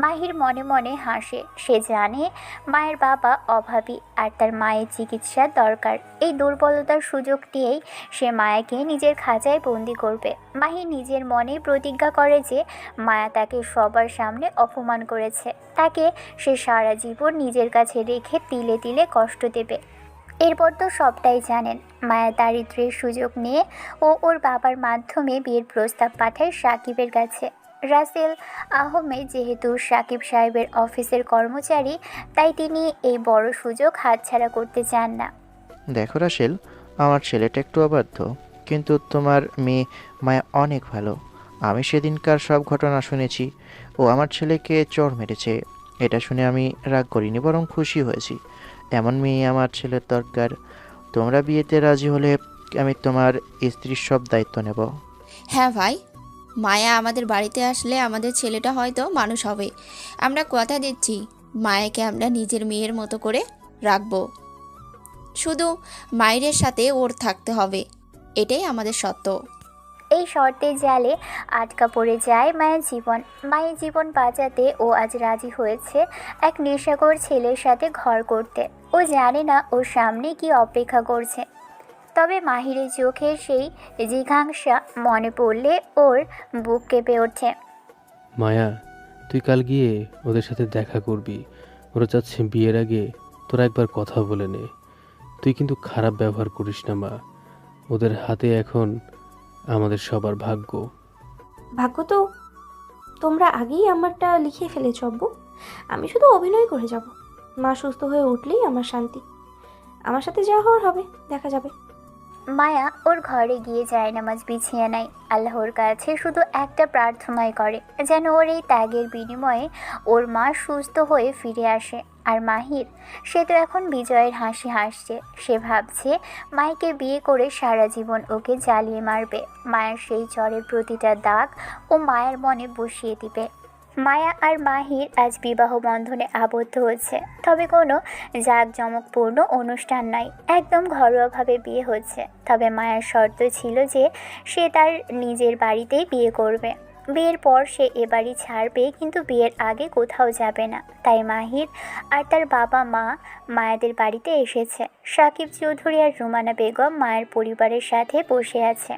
Speaker 2: মাহির মনে মনে হাসে। সে জানে মায়ের বাবা অভাবী আর তার মায়ের চিকিৎসার দরকার। এই দুর্বলতার সুযোগ নিয়েই সে মায়াকে নিজের খাঁচায় বন্দি করবে। মাহি নিজের মনে প্রতিজ্ঞা করে যে মায়া তাকে সবার সামনে অপমান করেছে, তাকে সে সারা জীবন নিজের কাছে রেখে তিলে তিলে কষ্ট দেবে। এরপর তো সবটাই জানেন। মায়া দারিদ্র্যের সুযোগ নিয়ে ও ওর বাবার মাধ্যমে বিয়ের প্রস্তাব পাঠায় সাকিবের কাছে। রাসেল আহমেদ যেহেতু সাকিব সাহেবের অফিসের কর্মচারী, তাই তিনি এই বড় সুযোগ হাতছাড়া করতে চান না।
Speaker 4: দেখো রাসেল, আমার ছেলেটা একটু অবাধ্য, কিন্তু তোমার মেয়ে মায়া অনেক ভালো। আমি সেদিনকার সব ঘটনা শুনেছি। ও আমার ছেলেকে চড় মেরেছে। এটা শুনে আমি রাগ করিনি, বরং খুশি হয়েছি। এমন মেয়ে আমার ছেলের দরকার। তোমরা বিয়েতে রাজি হলে আমি তোমার স্ত্রীর সব দায়িত্ব নেব।
Speaker 8: হ্যাঁ ভাই, মায়া আমাদের বাড়িতে আসলে আমাদের ছেলেটা হয়তো মানুষ হবে। আমরা কথা দিচ্ছি, মায়াকে আমরা নিজের মেয়ের মতো করে রাখবো। শুধু মায়ের সাথে ওর থাকতে হবে, এটাই আমাদের সত্য।
Speaker 2: এই শর্তের জালে আটকা পড়ে যায় মায়ের জীবন। মায়ের জীবন বাঁচাতে ও আজ রাজি হয়েছে এক নেশাখোর ছেলের সাথে ঘর করতে। ও জানে না ওর সামনে কি অপেক্ষা করছে। তবে মাহিরের চোখে সেই জিঘাংসা মনে পড়লে ওর বুক কেঁপে ওঠে।
Speaker 3: মায়া, তুই কাল গিয়ে ওদের সাথে দেখা করবি। ওরা চাচ্ছে বিয়ের আগে তোরা একবার কথা বলে নে। তুই কিন্তু খারাপ ব্যবহার করিস না মা। ওদের হাতে এখন আমাদের সবার ভাগ্য।
Speaker 1: ভাগ্য তো তোমরা আগেই আমারটা লিখে ফেলেছ আব্বু। আমি শুধু অভিনয় করে যাব। মা সুস্থ হয়ে উঠলেই আমার শান্তি। আমার সাথে যা হওয়ার হবে, দেখা যাবে।
Speaker 2: মায়া ওর ঘরে গিয়ে জায়নামাজ বিছিয়ে নেয়। আল্লাহর কাছে শুধু একটা প্রার্থনাই করে, যেন ওর এই ত্যাগের বিনিময়ে ওর মা সুস্থ হয়ে ফিরে আসে। আর মাহির, সে তো এখন বিজয়ের হাসি হাসছে। সে ভাবছে মাইকে বিয়ে করে সারা জীবন ওকে জ্বালিয়ে মারবে। মায়ের সেই চরের প্রতিটা দাগ ও মায়ের মনে বসিয়ে দিবে। মায়া আর মাহির আজ বিবাহ বন্ধনে আবদ্ধ হচ্ছে, তবে কোনো জাঁকজমকপূর্ণ অনুষ্ঠান নয়, একদম ঘরোয়াভাবে বিয়ে হচ্ছে। তবে মায়ের শর্ত ছিল যে সে তার নিজের বাড়িতেই বিয়ে করবে। বিয়ের পর সে এ বাড়ি ছাড়বে, কিন্তু বিয়ের আগে কোথাও যাবে না। তাই মাহির আর তার বাবা মা মায়াদের বাড়িতে এসেছে। সাকিব চৌধুরী আর রুমানা বেগম মায়ের পরিবারের সাথে বসে আছে।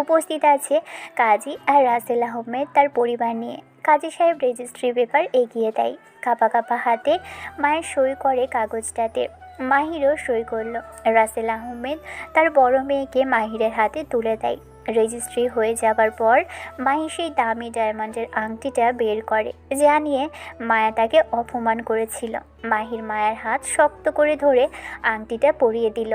Speaker 2: উপস্থিত আছে কাজী আর রাসেল আহমেদ তার পরিবার নিয়ে। কাজী সাহেব রেজিস্ট্রি পেপার এগিয়ে দেয়। কাঁপা কাঁপা হাতে মায়ের সই করে কাগজটাতে। মাহিরও সই করল। রাসেল আহমেদ তার বড় মেয়েকে মাহিরের হাতে তুলে দেয়। রেজিস্ট্রি হয়ে যাবার পর মাহি সেই দামি ডায়মন্ডের আংটিটা বের করে, যা নিয়ে মায়া তাকে অপমান করেছিল। মাহির মায়ের হাত শক্ত করে ধরে আংটিটা পরিয়ে দিল।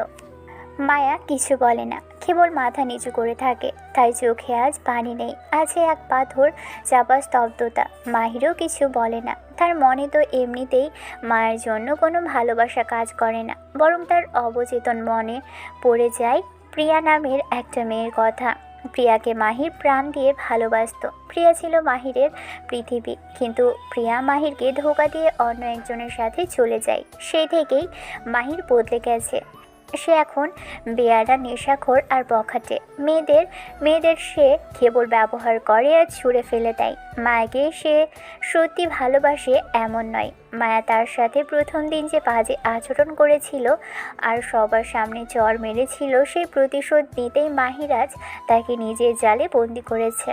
Speaker 2: মায়া কিছু বলে না, কেবল মাথা নিচু করে থাকে। তাই চোখে আজ পানি নেই, আছে এক পাথর চাপা স্তব্ধতা। মাহিরও কিছু বলে না। তার মনে তো এমনিতেই মায়ের জন্য কোনো ভালোবাসা কাজ করে না, বরং তার অবচেতন মনে পড়ে যায় প্রিয়া নামের একটা মেয়ের কথা। প্রিয়াকে মাহির প্রাণ দিয়ে ভালোবাসতো। প্রিয়া ছিল মাহিরের পৃথিবী, কিন্তু প্রিয়া মাহিরকে ধোঁকা দিয়ে অন্য একজনের সাথে চলে যায়। সেই থেকেই মাহির বদলে গেছে। সে এখন বেয়ারা, নেশাখোর আর বখাটে। মেয়েদের সে কেবল ব্যবহার করে আর ছুঁড়ে ফেলে দেয়। মায়াকে সে সত্যি ভালোবাসে এমন নয়। মায়া তার সাথে প্রথম দিন যে বাজে আচরণ করেছিল আর সবার সামনে চড় মেরেছিল, সেই প্রতিশোধ নিতেই মাহির আজ তাকে নিজের জালে বন্দি করেছে।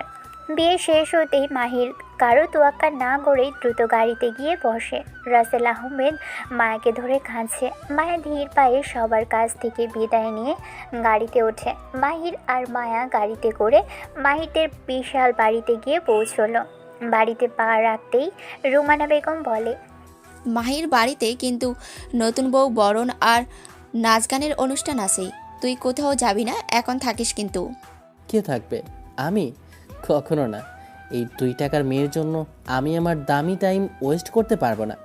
Speaker 2: বিয়ে শেষ হতেই মাহির কারো তোয়াক্কা না করেই দ্রুত গাড়িতে গিয়ে বসে। রাসেল আহমেদ মায়াকে ধরে কাঁদছে। মায়া ধীর পায়ে সবার কাছ থেকে বিদায় নিয়ে গাড়িতে ওঠে। মাহির আর মায়া গাড়িতে করে মাহিরদের বিশাল বাড়িতে গিয়ে পৌঁছলো। বাড়িতে পা রাখতেই রুমানা বেগম বলে,
Speaker 8: মাহির বাড়িতে কিন্তু নতুন বউ বরণ আর নাচ গানের অনুষ্ঠান আছে। তুই কোথাও যাবি না, এখন থাকিস কিন্তু।
Speaker 5: কে থাকবে? আমি? কখনো না। এই 2 টাকার মেয়ের জন্য আমি আমার দামি টাইম ওয়েস্ট করতে পারবো না।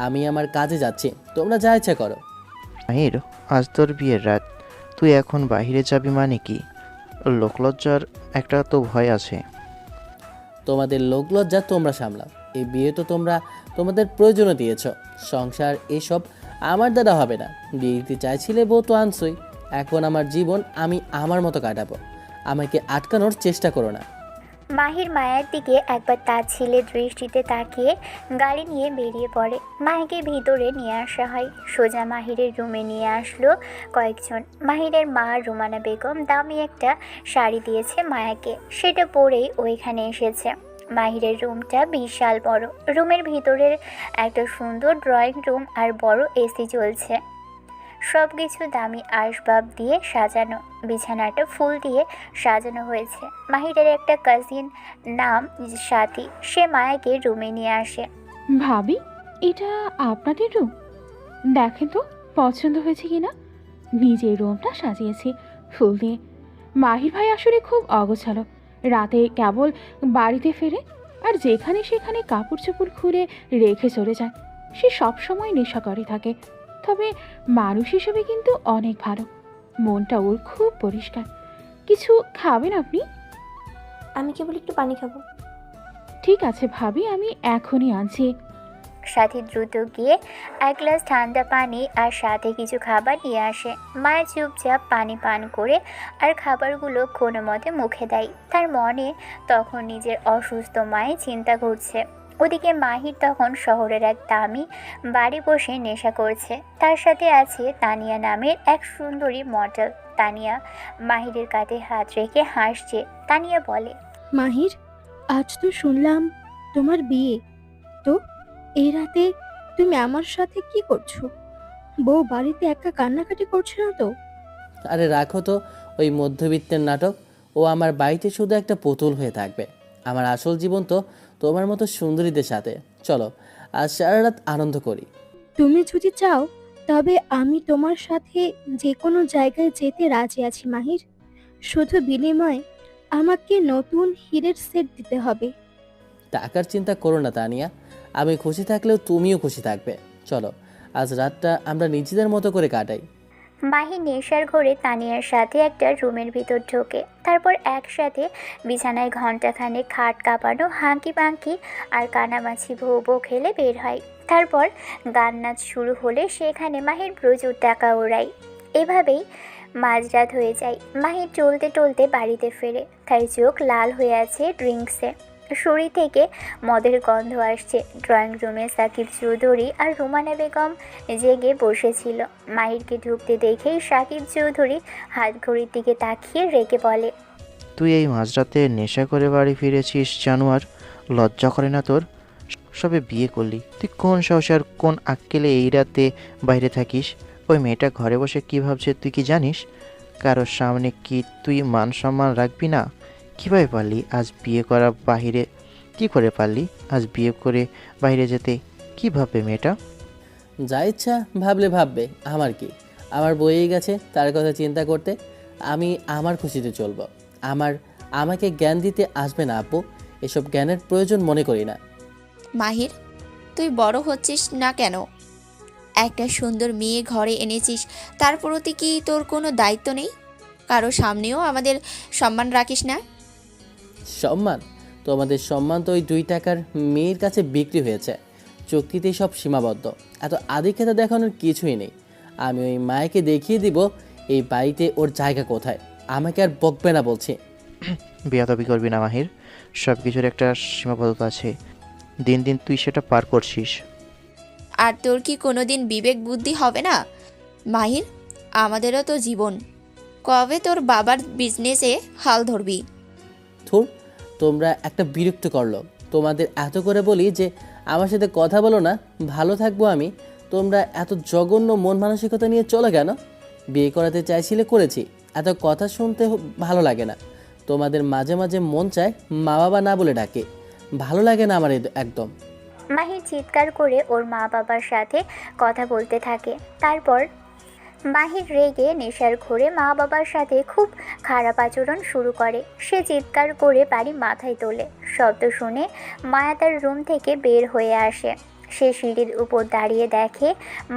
Speaker 5: আমি আমার কাজে যাচ্ছি, তোমরা যা ইচ্ছা করো।
Speaker 4: মাহির, আজ তোর বিয়ের রাত, তুই এখন বাইরে যাবি মানে কি? লোকলজ্জার একটা তো ভয় আছে।
Speaker 5: তোমাদের লোকলজ্জা তোমরা সামলাও। এই বিয়ে তো তোমরা তোমাদের প্রয়োজনে দিয়েছ। সংসার এসব আমার দ্বারা হবে না। বিয়ে দিতে চাইছিলে, বউ তো আনছই। এখন আমার জীবন আমি আমার মতো কাটাবো। আমাকে আটকানোর চেষ্টা করো না।
Speaker 2: মাহির মায়ের দিকে একবার তাচ্ছিল্যের দৃষ্টিতে তাকিয়ে গাড়ি নিয়ে বেরিয়ে পড়ে। মাহিকে ভিতরে নিয়ে আসা হয়। সোজা মাহিরের রুমে নিয়ে আসলো কয়েকজন। মাহিরের মা রুমানা বেগম দামি একটা শাড়ি দিয়েছে মায়াকে, সেটা পরেই ওইখানে এসেছে। মাহিরের রুমটা বিশাল বড়। রুমের ভিতরের একটা সুন্দর ড্রয়িং রুম আর বড় এসি চলছে। সব কিছু দামি আসবাব দিয়ে সাজানো, বিছানাটা ফুল দিয়ে সাজানো হয়েছে। মাহিরের একটা কাজিন নাম সাথী, সে মায়াকে রুমে নিয়ে আসে।
Speaker 9: ভাবি, এটা আপনাদের রুম? দেখেন তো পছন্দ হয়েছে কিনা। নিজের রুমটা সাজিয়েছি ফুল দিয়ে। মাহির ভাই আসলে খুব অগোছালো, রাতে কেবল বাড়িতে ফেরে আর যেখানে সেখানে কাপড় চোপড় খুলে রেখে চলে যায়। সে সবসময় নেশা করে থাকে, তবে মানুষ হিসেবে কিন্তু অনেক ভালো। মনটা ওর খুব পরিষ্কার। কিছু খাবেন আপনি?
Speaker 1: আমি কেবল একটু পানি খাবো।
Speaker 9: ঠিক আছে ভাবি, আমি এখনই আনছি।
Speaker 2: সাথী দ্রুত গিয়ে এক গ্লাস ঠান্ডা পানি আর সাথে কিছু খাবার নিয়ে আসে। মায়া চুপচাপ পানি পান করে আর খাবারগুলো কোনো মতে মুখে দেয়। তার মনে তখন নিজের অসুস্থ মায়ের চিন্তা ঘুরছে। ওদিকে মাহির তখন শহরের এক দামি বাড়ি বসে নেশা করছে। তার সাথে আছে তানিয়া নামের এক সুন্দরী মডেল। তানিয়া মাহিরের কাঁধে হাত রেখে হাসছে। তানিয়া বলে,
Speaker 10: মাহির, আজ তো শুনলাম তোমার বিয়ে। তো এই রাতে তুমি আমার সাথে কি করছো? বউ বাড়িতে একা কান্নাকাটি করছে না তো?
Speaker 5: আরে রাখো তো ওই মধ্যবিত্তের নাটক। ও আমার বাড়িতে শুধু একটা পুতুল হয়ে থাকবে। আমার আসল জীবন তো তোমার মতো সুন্দরীদের সাথে। চলো আজ সারা রাত আনন্দ করি।
Speaker 10: তুমি যদি চাও তবে আমি তোমার সাথে যে কোনো জায়গায় যেতে রাজি আছি মাহির। শুধু বিনিময়ে আমাকে নতুন হীরের সেট দিতে হবে।
Speaker 5: টাকার চিন্তা করো না তানিয়া, আমি খুশি থাকলেও তুমিও খুশি থাকবে। চলো আজ রাতটা আমরা নিজেদের মতো করে কাটাই।
Speaker 2: মাহি নেশার ঘরে তানিয়ার সাথে একটা রুমের ভিতর ঢোকে। তারপর একসাথে বিছানায় ঘণ্টাখানেক খাট কাঁপানো হাঁকি পাঁকি আর কানামাছি ভৌ ভৌ খেলে বের হয়। তারপর গান নাচ শুরু হলে সেখানে মাহির প্রচুর টাকা ওড়ায়। এভাবেই মাঝরাত হয়ে যায়। মাহির টলতে টলতে বাড়িতে ফেরে। তার চোখ লাল হয়ে আছে ড্রিঙ্কসে। শরীর থেকে মদের গন্ধ আসছে। ড্রয়িং রুমে সাকিব চৌধুরী আর রুমানা বেগম জেগে বসেছিল। মাহিরকে ঢুকতে দেখেই সাকিব চৌধুরী হাত ঘড়ির দিকে তাকিয়ে রেগে বলে,
Speaker 4: তুই এই মাঝরাতে নেশা করে বাড়ি ফিরেছিস জানোয়ার? লজ্জা করে না তোর? সবে বিয়ে করলি, তুই কোন সাহসে আর কোন আক্কেলে এই রাতে বাইরে থাকিস? ওই মেয়েটা ঘরে বসে কী ভাবছে তুই কি জানিস? কারোর সামনে কি তুই মান সম্মান রাখবি না? কীভাবে পারলি আজ বিয়ে করা বাহিরে? কি করে পারলি আজ বিয়ে করে বাইরে যেতে? কী ভাববে মেয়েটা?
Speaker 5: যা ইচ্ছা ভাবলে ভাববে, আমার কি? আমার বইয়েই গেছে তার কথা চিন্তা করতে। আমি আমার খুশিতে চলবো। আমাকে জ্ঞান দিতে আসবে না আপু, এসব জ্ঞানের প্রয়োজন মনে করি না।
Speaker 8: মাহির, তুই বড় হচ্ছিস না কেন? একটা সুন্দর মেয়ে ঘরে এনেছিস, তার প্রতি কি তোর কোনো দায়িত্ব নেই? কারো সামনেও আমাদের সম্মান রাখিস না?
Speaker 5: সম্মান? তোমাদের সম্মান তো ওই 2 টাকার মেয়ের কাছে বিক্রি হয়েছে। চুক্তিতেই সব সীমাবদ্ধ। এত আধিক্যতা দেখানোর কিছুই নেই। আমি ওই মায়াকে দেখিয়ে দিব এই বাড়িতে ওর জায়গা কোথায়। আমাকে আর বকবে না বলছি।
Speaker 4: বেয়াদবি করবি না মাহির, সব কিছুর একটা সীমাবদ্ধতা আছে। দিন দিন তুই সেটা পার করছিস।
Speaker 8: আর তোর কি কোনো দিন বিবেক বুদ্ধি হবে না? মাহির, আমাদেরও তো জীবন। কবে তোর বাবার বিজনেসে হাল ধরবি?
Speaker 5: থুর, তোমরা একটা বিরক্ত করলো। তোমাদের এত করে বলি যে আমার সাথে কথা বলো না, ভালো থাকবো আমি। তোমরা এত জঘন্য মন মানসিকতা নিয়ে চলো কেন? বিয়ে করাতে চাইছিলে, করেছি। এত কথা শুনতে ভালো লাগে না। তোমাদের মাঝে মাঝে মন চায় মা বাবা না বলে ডাকে। ভালো লাগে না আমার একদম।
Speaker 2: মাহির চিৎকার করে ওর মা বাবার সাথে কথা বলতে থাকে। তারপর মাহির রেগে নেশার ঘোরে মা বাবার সাথে খুব খারাপ আচরণ শুরু করে। সে চিৎকার করে বাড়ি মাথায় তোলে। শব্দ শুনে মায়া তার রুম থেকে বের হয়ে আসে। সে সিঁড়ির উপর দাঁড়িয়ে দেখে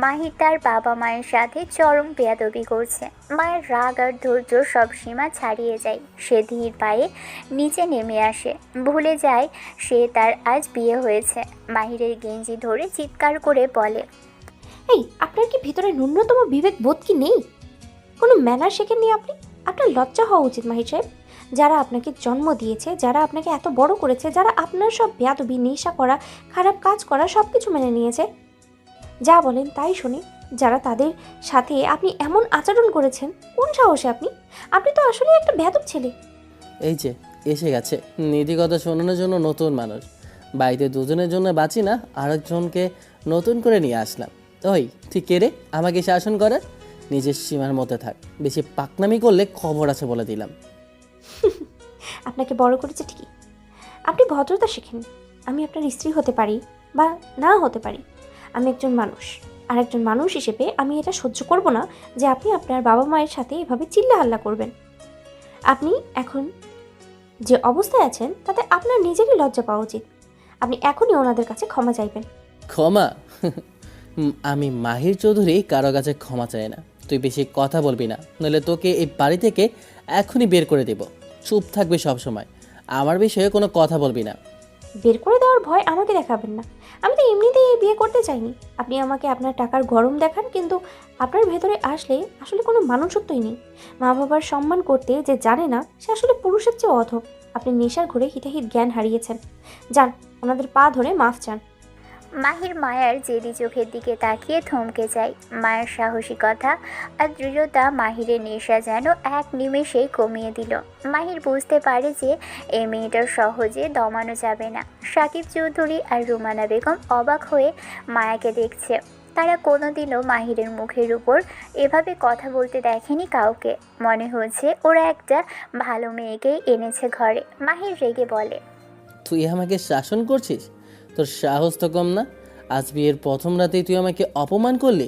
Speaker 2: মাহির তার বাবা মায়ের সাথে চরম বেয়াদবি করছে। মায়ের রাগ আর ধৈর্য সব সীমা ছাড়িয়ে যায়। সে ধীর পায়ে নিচে নেমে আসে। ভুলে যায় সে তার আজ বিয়ে হয়েছে। মাহিরের গেঞ্জি ধরে চিৎকার করে বলে,
Speaker 1: এই, আপনার কি ভিতরে ন্যূনতম বিবেক বোধ কি নেই? কোনো ম্যানার শেখেননি আপনি? আপনার লজ্জা হওয়া উচিত মাহির সাহেব। যারা আপনাকে জন্ম দিয়েছে, যারা আপনাকে এত বড় করেছে, যারা আপনার সব বেয়াদবি, নেশা করা, খারাপ কাজ করা সব কিছু মেনে নিয়েছে, যা বলেন তাই শুনি, যারা তাদের সাথে আপনি এমন আচরণ করেছেন, কোন সাহসে আপনি? আপনি তো আসলে একটা বেয়াদব ছেলে।
Speaker 5: এই যে এসে গেছে নীতিকথা শোনানোর জন্য নতুন মানুষ। বাড়িতে দুজনের জন্য বাঁচি না, আরেকজনকে নতুন করে নিয়ে আসলাম। ওই তুই কে রে আমাকে শাসন করে? নিজের সীমার মধ্যে থাক। বেশি পাকনামি করলে খবর আছে বলে দিলাম।
Speaker 1: আপনাকে বড় করেছে ঠিকই, আপনি ভদ্রতা শেখেন। আমি আপনার স্ত্রী হতে পারি বা না হতে পারি, আমি একজন মানুষ। আর একজন মানুষ হিসেবে আমি এটা সহ্য করব না যে আপনি আপনার বাবা মায়ের সাথে এভাবে চিল্লাহাল্লা করবেন। আপনি এখন যে অবস্থায় আছেন তাতে আপনার নিজেরই লজ্জা পাওয়া উচিত। আপনি এখনই ওনাদের কাছে ক্ষমা চাইবেন।
Speaker 5: ক্ষমা? আমি মাহির চৌধুরী কারো কাছে ক্ষমা চাই না। তুই বেশি কথা বলবি না, নইলে তোকে এই বাড়ি থেকে এখনই বের করে দেব। চুপ থাকবি সব সময়, আমার বিষয়ে কোনো কথা বলবি না।
Speaker 1: বের করে দেওয়ার ভয় আমাকে দেখাবেন না। আমি তো এমনিতেই এই বিয়ে করতে চাইনি। আপনি আমাকে আপনার টাকার গরম দেখান, কিন্তু আপনার ভেতরে আসলে আসলে কোনো মানুষত্বই নেই। মা বাবার সম্মান করতে যে জানে না সে আসলে পুরুষের চেয়ে অধম। আপনি নেশার ঘরে হিতাহিত জ্ঞান হারিয়েছেন। যান, ওনাদের পা ধরে মাফ চান।
Speaker 2: মাহির মায়ার জেদি চোখের দিকে তাকিয়ে থমকে যায়। মায়ের সাহসিকতা আর দৃঢ়তা মাহিরের নেশা যেন এক নিমেষেই কমিয়ে দিল। মাহির বুঝতে পারে যে এই মেয়েটার সহজে দমানো যাবে না। সাকিব চৌধুরী আর রুমানা বেগম অবাক হয়ে মায়াকে দেখছে। তারা কোনোদিনও মাহিরের মুখের উপর এভাবে কথা বলতে দেখেনি কাউকে। মনে হচ্ছে ওরা একটা ভালো মেয়েকেই এনেছে ঘরে। মাহির রেগে বলে,
Speaker 5: তুই আমাকে শাসন করছিস? তোর সাহস তো কম না। আজ বিয়ের প্রথম রাতেই তুই আমাকে অপমান করলি।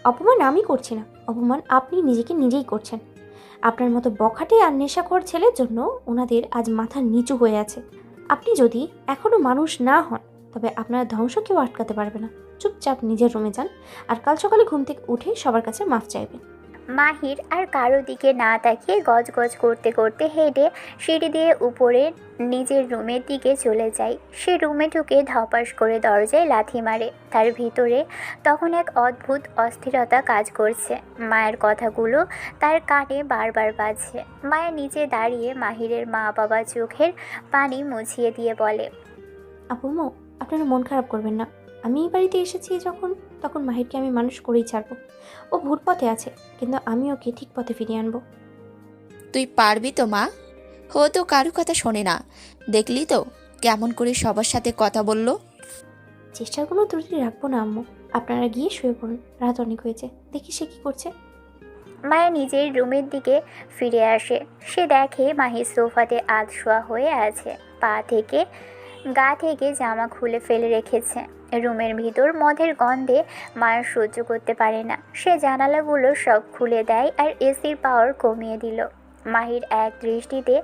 Speaker 1: অপমান আমি করছি না, অপমান আপনি নিজেকে নিজেই করছেন। আপনার মতো বখাটে আর নেশাখোর ছেলের জন্য ওনাদের আজ মাথা নিচু হয়ে আছে। আপনি যদি এখনও মানুষ না হন তবে আপনার ধ্বংস কেউ আটকাতে পারবে না। চুপচাপ নিজের রুমে যান, আর কাল সকালে ঘুম থেকে উঠে সবার কাছে মাফ চাইবেন।
Speaker 2: মাহির আর কারো দিকে না তাকিয়ে গজগজ করতে করতে হেঁটে সিঁড়ি দিয়ে উপরে নিজের রুমের দিকে চলে যায়। সে রুমে ঢুকে ধপাস করে দরজায় লাথি মারে। তার ভিতরে তখন এক অদ্ভুত অস্থিরতা কাজ করছে। মায়ের কথাগুলো তার কানে বারবার বাজছে। মায়া নিচে দাঁড়িয়ে মাহিরের মা বাবা চোখের পানি মুছিয়ে দিয়ে বলে,
Speaker 1: আপুমো, আপনারা মন খারাপ করবেন না। আমি এই বাড়িতে এসেছি তখন মাহিরকে আমি মানুষ করেই ছাড়বো। ও ভুল পথে আছে, কিন্তু আমি ওকে ঠিক পথে ফিরিয়ে আনবো।
Speaker 8: তুই পারবি তো মা? ও তো কারো কথা শোনে না, দেখলি তো কেমন করে সবার সাথে কথা বললো।
Speaker 1: চেষ্টার কোনো ত্রুটি রাখবো না আম্মু। আপনারা গিয়ে শুয়ে পড়ুন, রাত অনেক হয়েছে। দেখি সে কি করছে।
Speaker 2: মায়া নিজের রুমের দিকে ফিরে আসে। সে দেখে মাহি সোফাতে আধশোয়া হয়ে আছে, গা থেকে জামা খুলে ফেলে রেখেছে। রুমের ভিতর মদের গন্ধে মায়া সহ্য করতে পারে না। সে জানালাগুলো সব খুলে দেয় আর এসির পাওয়ার কমিয়ে দিল। মাহির এক দৃষ্টিতে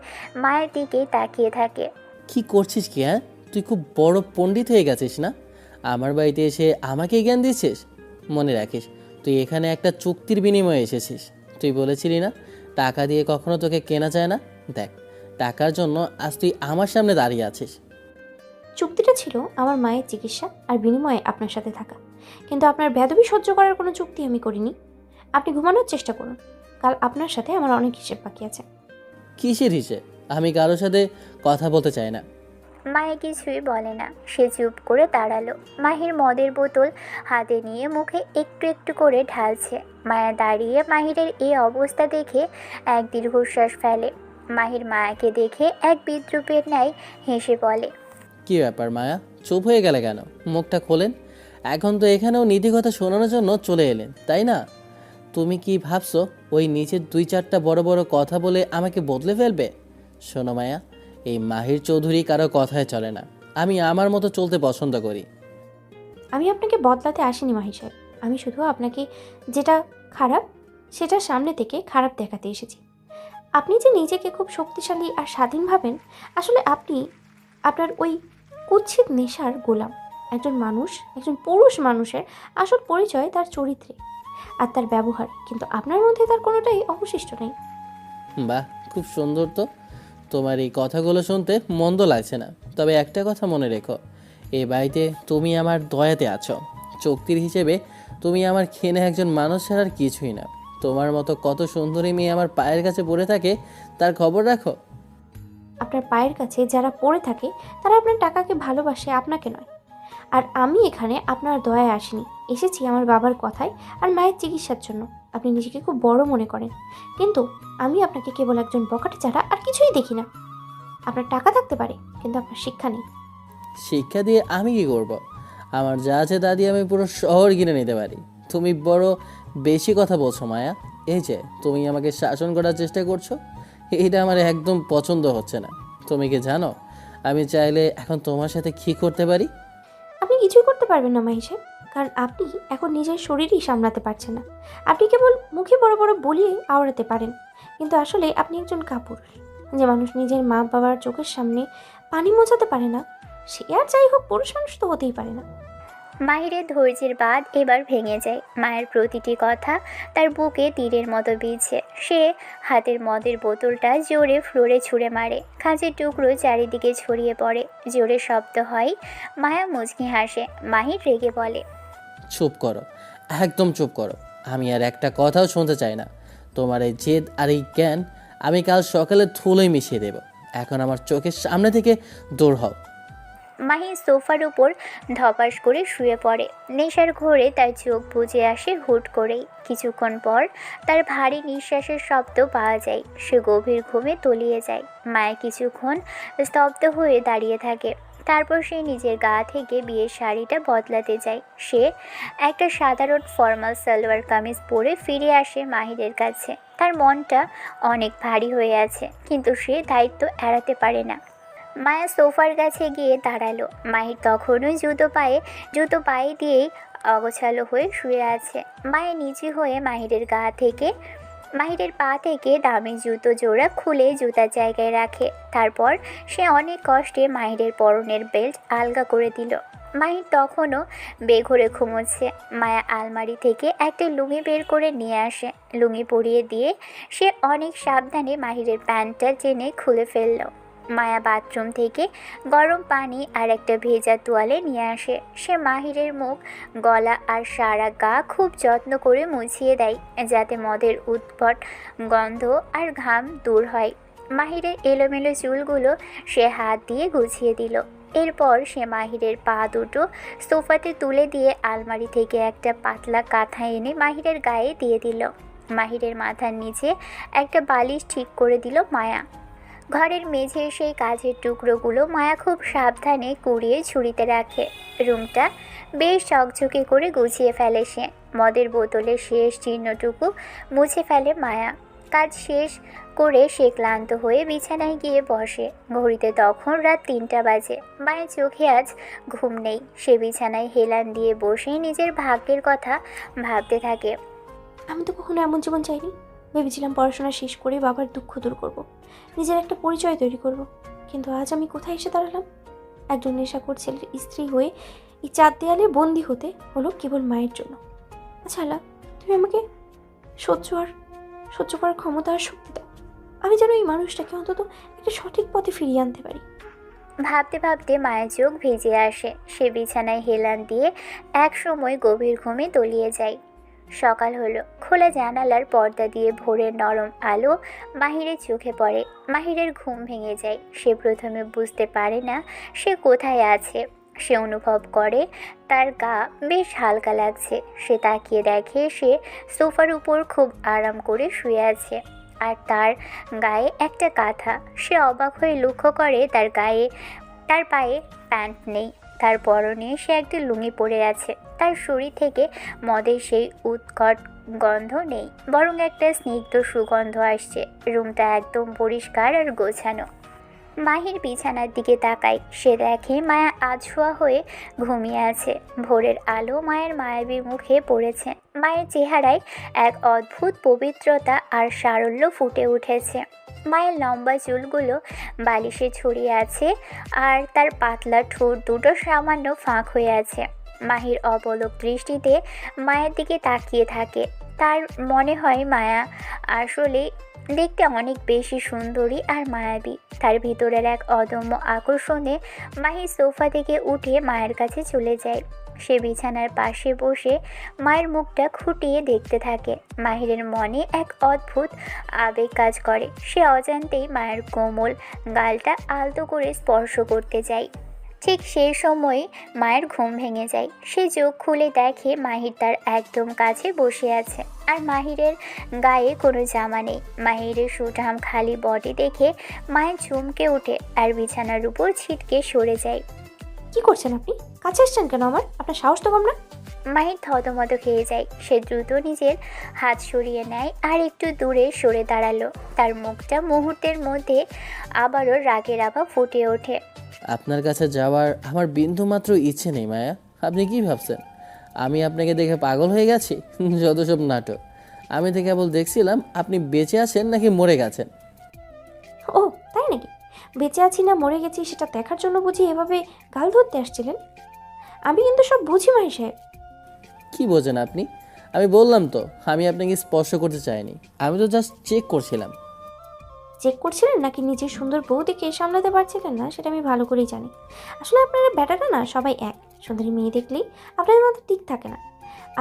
Speaker 2: মায়ের দিকেই তাকিয়ে থাকে।
Speaker 5: কি করছিস কি? হ্যাঁ, তুই খুব বড় পণ্ডিত হয়ে গেছিস না? আমার বাড়িতে এসে আমাকে জ্ঞান দিচ্ছিস? মনে রাখিস, তুই এখানে একটা চুক্তির বিনিময়ে এসেছিস। তুই বলেছিলি না টাকা দিয়ে কখনো তোকে কেনা যায় না? দেখ, টাকার জন্য আজ তুই আমার সামনে দাঁড়িয়ে আছিস।
Speaker 1: চুক্তিটা ছিল আমার মায়ের চিকিৎসা আর বিনিময়ে আপনার সাথে থাকা, কিন্তু আপনার বেয়াদবি সহ্য করার কোনো চুক্তি আমি করিনি। আপনি ঘুমানোর চেষ্টা করুন, কাল আপনার সাথে আমার অনেক হিসেব বাকি আছে।
Speaker 5: কিসের হিসেব? আমি কারোর সাথে কথা বলতে চাই না।
Speaker 2: মায়া কিছুই বলে না। সে চুপ করে দাঁড়ালো। মাহির মদের বোতল হাতে নিয়ে মুখে একটু একটু করে ঢালছে। মায়া দাঁড়িয়ে মাহিরের এই অবস্থা দেখে এক দীর্ঘশ্বাস ফেলে। মাহির মায়াকে দেখে এক বিদ্রূপের ন্যায় হেসে বলে,
Speaker 5: কি ব্যাপার মায়া, চুপ হয়ে গেলে কেন? মুখটা খোলেন। এখন তো এখানেও নীতিকথা শোনানোর জন্য চলে এলেন, তাই না? তুমি কি ভাবছো ওই নিচের 2-4টা বড় বড় কথা বলে আমাকে বদলে ফেলবে? শোনো মায়া, এই মাহির চৌধুরী কারো কথায় চলে না। আমি আমার মতো চলতে পছন্দ করি।
Speaker 1: আমি আপনাকে বদলাতে আসিনি মাহির সাহেব। আমি শুধু আপনাকে যেটা খারাপ সেটা সামনে থেকে খারাপ দেখাতে এসেছি। আপনি যে নিজেকে খুব শক্তিশালী আর স্বাধীন ভাবেন, আসলে আপনি আপনার ওই কুৎসিত নেশার গোলাম। একজন পুরুষ মানুষের আসল পরিচয় তার চরিত্রে আর তার ব্যবহার, কিন্তু আপনার মধ্যে তার কোনোটাই অবশিষ্ট নেই।
Speaker 5: বাহ, খুব সুন্দর তো। তোমার এই কথাগুলো শুনতে মন্দ লাগছে না। তবে একটা কথা মনে রেখো, এই বাড়িতে তুমি আমার দয়াতে আছো। চুক্তির হিসেবে তুমি আমার খেনে একজন মানুষ ছাড়ার কিছুই না। তোমার মতো কত সুন্দরী মেয়ে আমার পায়ের কাছে পড়ে থাকে, তার খবর রাখো।
Speaker 1: আপনার পায়ের কাছে যারা পড়ে থাকে তারা আপনার টাকাকে ভালোবাসে, আপনাকে নয়। আর আমি এখানে আপনার দয়ায় আসিনি, এসেছি আমার বাবার কথায় আর মায়ের চিকিৎসার জন্য। আপনি নিজেকে খুব বড় মনে করেন, কিন্তু আমি আপনাকে কেবল একজন বখাটে ছাড়া আর কিছুই দেখি না। আপনার টাকা থাকতে পারে, কিন্তু আপনার শিক্ষা নেই।
Speaker 5: শিক্ষা দিয়ে আমি কি করব? আমার যা আছে তা দিয়ে আমি পুরো শহর কিনে নিতে পারি। তুমি বড় বেশি কথা বলছো মায়া। এই যে তুমি আমাকে শাসন করার চেষ্টা করছো, এটা আমার একদম পছন্দ হচ্ছে না। তুমি কি জানো আমি চাইলে এখন তোমার সাথে কী করতে পারি?
Speaker 1: আপনি কিছুই করতে পারবেন না মাহি সাহেব, কারণ আপনি এখন নিজের শরীরই সামলাতে পারছেন না। আপনি কেবল মুখে বড় বড় বলিয়ে আওড়াতে পারেন, কিন্তু আসলে আপনি একজন কাপুরুষ। যে মানুষ নিজের মা বাবার চোখের সামনে পানি মোছাতে পারে না, সে আর যাই হোক পুরুষ মানুষ তো হতেই পারে না।
Speaker 2: মাহিরের ধৈর্যের বাঁধ এবার ভেঙে যায়। মায়ের প্রতিটি কথা তার বুকে তীরের মতো বিঁধছে। সে হাতের মদের বোতলটা জোরে ফ্লোরে ছুঁড়ে মারে। কাঁচের টুকরো চারিদিকে ছড়িয়ে পড়ে। জোরে শব্দ হয়। মায়া মুচকি হাসে। মাহির রেগে বলে,
Speaker 5: চুপ করো, একদম চুপ করো। আমি আর একটা কথাও শুনতে চাই না। তোমার এই জেদ আর এই জ্ঞান আমি কাল সকালে ধুলোয় মিশিয়ে দেব। এখন আমার চোখের সামনে থেকে দূর হও।
Speaker 2: মাহি সোফার উপর ধপাস করে শুয়ে পড়ে। নেশার ঘোরে তার চোখ বুজে আসে হুট করেই। কিছুক্ষণ পর তার ভারী নিঃশ্বাসের শব্দ পাওয়া যায়। সে গভীর ঘুমে তলিয়ে যায়। মায়া কিছুক্ষণ স্তব্ধ হয়ে দাঁড়িয়ে থাকে। তারপর সে নিজের গা থেকে বিয়ের শাড়িটা বদলাতে যায়। সে একটা সাধারণ ফর্মাল সালোয়ার কামিজ পরে ফিরে আসে মাহিরের কাছে। তার মনটা অনেক ভারী হয়ে আছে, কিন্তু সে দায়িত্ব এড়াতে পারে না। মায়া সোফার কাছে গিয়ে দাঁড়ালো। মাহির তখনও জুতো পায়ে দিয়েই অগোছালো হয়ে শুয়ে আছে। মায়া নিচু হয়ে মাহিরের পা থেকে দামি জুতো জোড়া খুলে জুতার জায়গায় রাখে। তারপর সে অনেক কষ্টে মাহিরের পরনের বেল্ট আলগা করে দিল। মাহির তখনও বেঘরে ঘুমোচ্ছে। মায়া আলমারি থেকে একটা লুঙ্গি বের করে নিয়ে আসে। লুঙ্গি পরিয়ে দিয়ে সে অনেক সাবধানে মাহিরের প্যান্টটা টেনে খুলে ফেলল। মায়া বাথরুম থেকে গরম পানি আর একটা ভেজা তোয়ালে নিয়ে আসে। সে মাহিরের মুখ, গলা আর সারা গা খুব যত্ন করে মুছিয়ে দেয়, যাতে মদের উদ্ভট গন্ধ আর ঘাম দূর হয়। মাহিরের এলোমেলো চুলগুলো সে হাত দিয়ে গুছিয়ে দিল। এরপর সে মাহিরের পা দুটো সোফাতে তুলে দিয়ে আলমারি থেকে একটা পাতলা কাঁথা এনে মাহিরের গায়ে দিয়ে দিল। মাহিরের মাথার নিচে একটা বালিশ ঠিক করে দিল মায়া। ঘরের মেঝের সেই কাচের টুকরোগুলো মায়া খুব সাবধানে কুড়িয়ে ঝুড়িতে রাখে। রুমটা বেশ ঝকঝকে করে গুছিয়ে ফেলে সে। মদের বোতলের শেষ চিহ্নটুকু মুছে ফেলে মায়া। কাজ শেষ করে সে ক্লান্ত হয়ে বিছানায় গিয়ে বসে। ঘড়িতে তখন রাত 3টা বাজে। মায়ের চোখে আজ ঘুম নেই। সে বিছানায় হেলান দিয়ে বসে নিজের ভাগ্যের কথা ভাবতে থাকে।
Speaker 1: আমি তো কখনো এমন জীবন চাইনি। ভেবেছিলাম পড়াশোনা শেষ করে বাবার দুঃখ দূর করব, নিজের একটা পরিচয় তৈরি করব, কিন্তু আজ আমি কোথায় এসে দাঁড়ালাম? একজন নেশাখোর ছেলের স্ত্রী হয়ে এই 4 দেয়ালে বন্দি হতে হলো কেবল মায়ের জন্য। আচ্ছা আল্লাহ, তুমি আমাকে সহ্য করার ক্ষমতা আর শক্তি দাও। আমি যেন এই মানুষটাকে অন্তত একটা সঠিক পথে ফিরিয়ে আনতে পারি।
Speaker 2: ভাবতে ভাবতে মায়ের চোখ ভিজে আসে। সে বিছানায় হেলান দিয়ে এক সময় গভীর ঘুমে তলিয়ে যায়। সকাল হলো। খোলা জানালার পর্দা দিয়ে ভোরের নরম আলো মাহিরের চোখে পড়ে। মাহিরের ঘুম ভেঙে যায়। সে প্রথমে বুঝতে পারে না সে কোথায় আছে। সে অনুভব করে তার গা বেশ হালকা লাগছে। সে তাকিয়ে দেখে সে সোফার উপর খুব আরাম করে শুয়ে আছে, আর তার গায়ে একটা কাঁথা। সে অবাক হয়ে লক্ষ্য করে তার পায়ে প্যান্ট নেই। তার পরনে সে একটা লুঙ্গি পরে আছে। তার শরীর থেকে মদের সেই উৎকট গন্ধ নেই, বরং একটা স্নিগ্ধ সুগন্ধ আসছে। রুমটা একদম পরিষ্কার আর গোছানো। মাহির বিছানার দিকে তাকায়। সে দেখে মায়া আধশোয়া হয়ে ঘুমিয়ে আছে। ভোরের আলো মায়ের মায়াবী মুখে পড়েছে। মায়ের চেহারায় এক অদ্ভুত পবিত্রতা আর সারল্য ফুটে উঠেছে। মায়ের লম্বা চুলগুলো বালিশে ছড়িয়ে আছে, আর তার পাতলা ঠোঁট দুটো সামান্য ফাঁক হয়ে আছে। মাহির অপলক দৃষ্টিতে মায়ের দিকে তাকিয়ে থাকে। তার মনে হয় মায়া আসলে দেখতে অনেক বেশি সুন্দরী আর মায়াবী। তার ভিতরের এক অদম্য আকর্ষণে মাহি সোফা থেকে উঠে মায়ের কাছে চলে যায়। সে বিছানার পাশে বসে মায়ের মুখটা খুঁটিয়ে দেখতে থাকে। মাহিরের মনে এক অদ্ভুত আবেগ কাজ করে। সে অজান্তেই মায়ের কোমল গালটা আলতো করে স্পর্শ করতে যায়। ঠিক সেই সময় মায়ের ঘুম ভেঙে যায়। সে চোখ খুলে দেখে মাহির তার একদম কাছে বসে আছে, আর মাহিরের গায়ে কোনো জামা নেই। মাহিরের সুঠাম খালি বডি দেখে মায়ের চমকে ওঠে আর বিছানার উপর ছিটকে সরে যায়।
Speaker 1: কি করছেন আপনি? কাছে আসছেন কেন আমার? আপনার সাহস তো কম না?
Speaker 2: মাহির থতমত খেয়ে যায়। সে দ্রুত নিজের হাত সরিয়ে নেয় আর একটু দূরে সরে দাঁড়ালো। তার মুখটা মুহূর্তের মধ্যে আবারও রাগের আভা ফুটে ওঠে।
Speaker 5: আপনার কাছে যাওয়ার আমার বিন্দুমাত্র ইচ্ছে নেই মায়া। আপনি কি ভাবছেন আমি আপনাকে দেখে পাগল হয়ে গেছি? যত সব নাটক। আমি তো কেবল দেখছিলাম আপনি বেঁচে আছেন নাকি মরে গেছেন।
Speaker 1: ও তাই নাকি? বেঁচে আছি না মরে গেছি সেটা দেখার জন্য বুঝি এভাবে গাল ধরতে আসছিলেন? আমি কিন্তু সব বুঝি মাহি সাহেব।
Speaker 5: কি বোঝেন আপনি? আমি বললাম তো আমি আপনাকে স্পর্শ করতে চাইনি, আমি তো জাস্ট চেক করছিলাম।
Speaker 1: চেক করছিলেন নাকি নিজের সুন্দর বউদিকে সামলাতে পারছিলেন না সেটা আমি ভালো করেই জানি। আসলে আপনারা ব্যাটাটা না সবাই এক, সুন্দরী মেয়ে দেখলেই আপনাদের মধ্যে ঠিক থাকে না।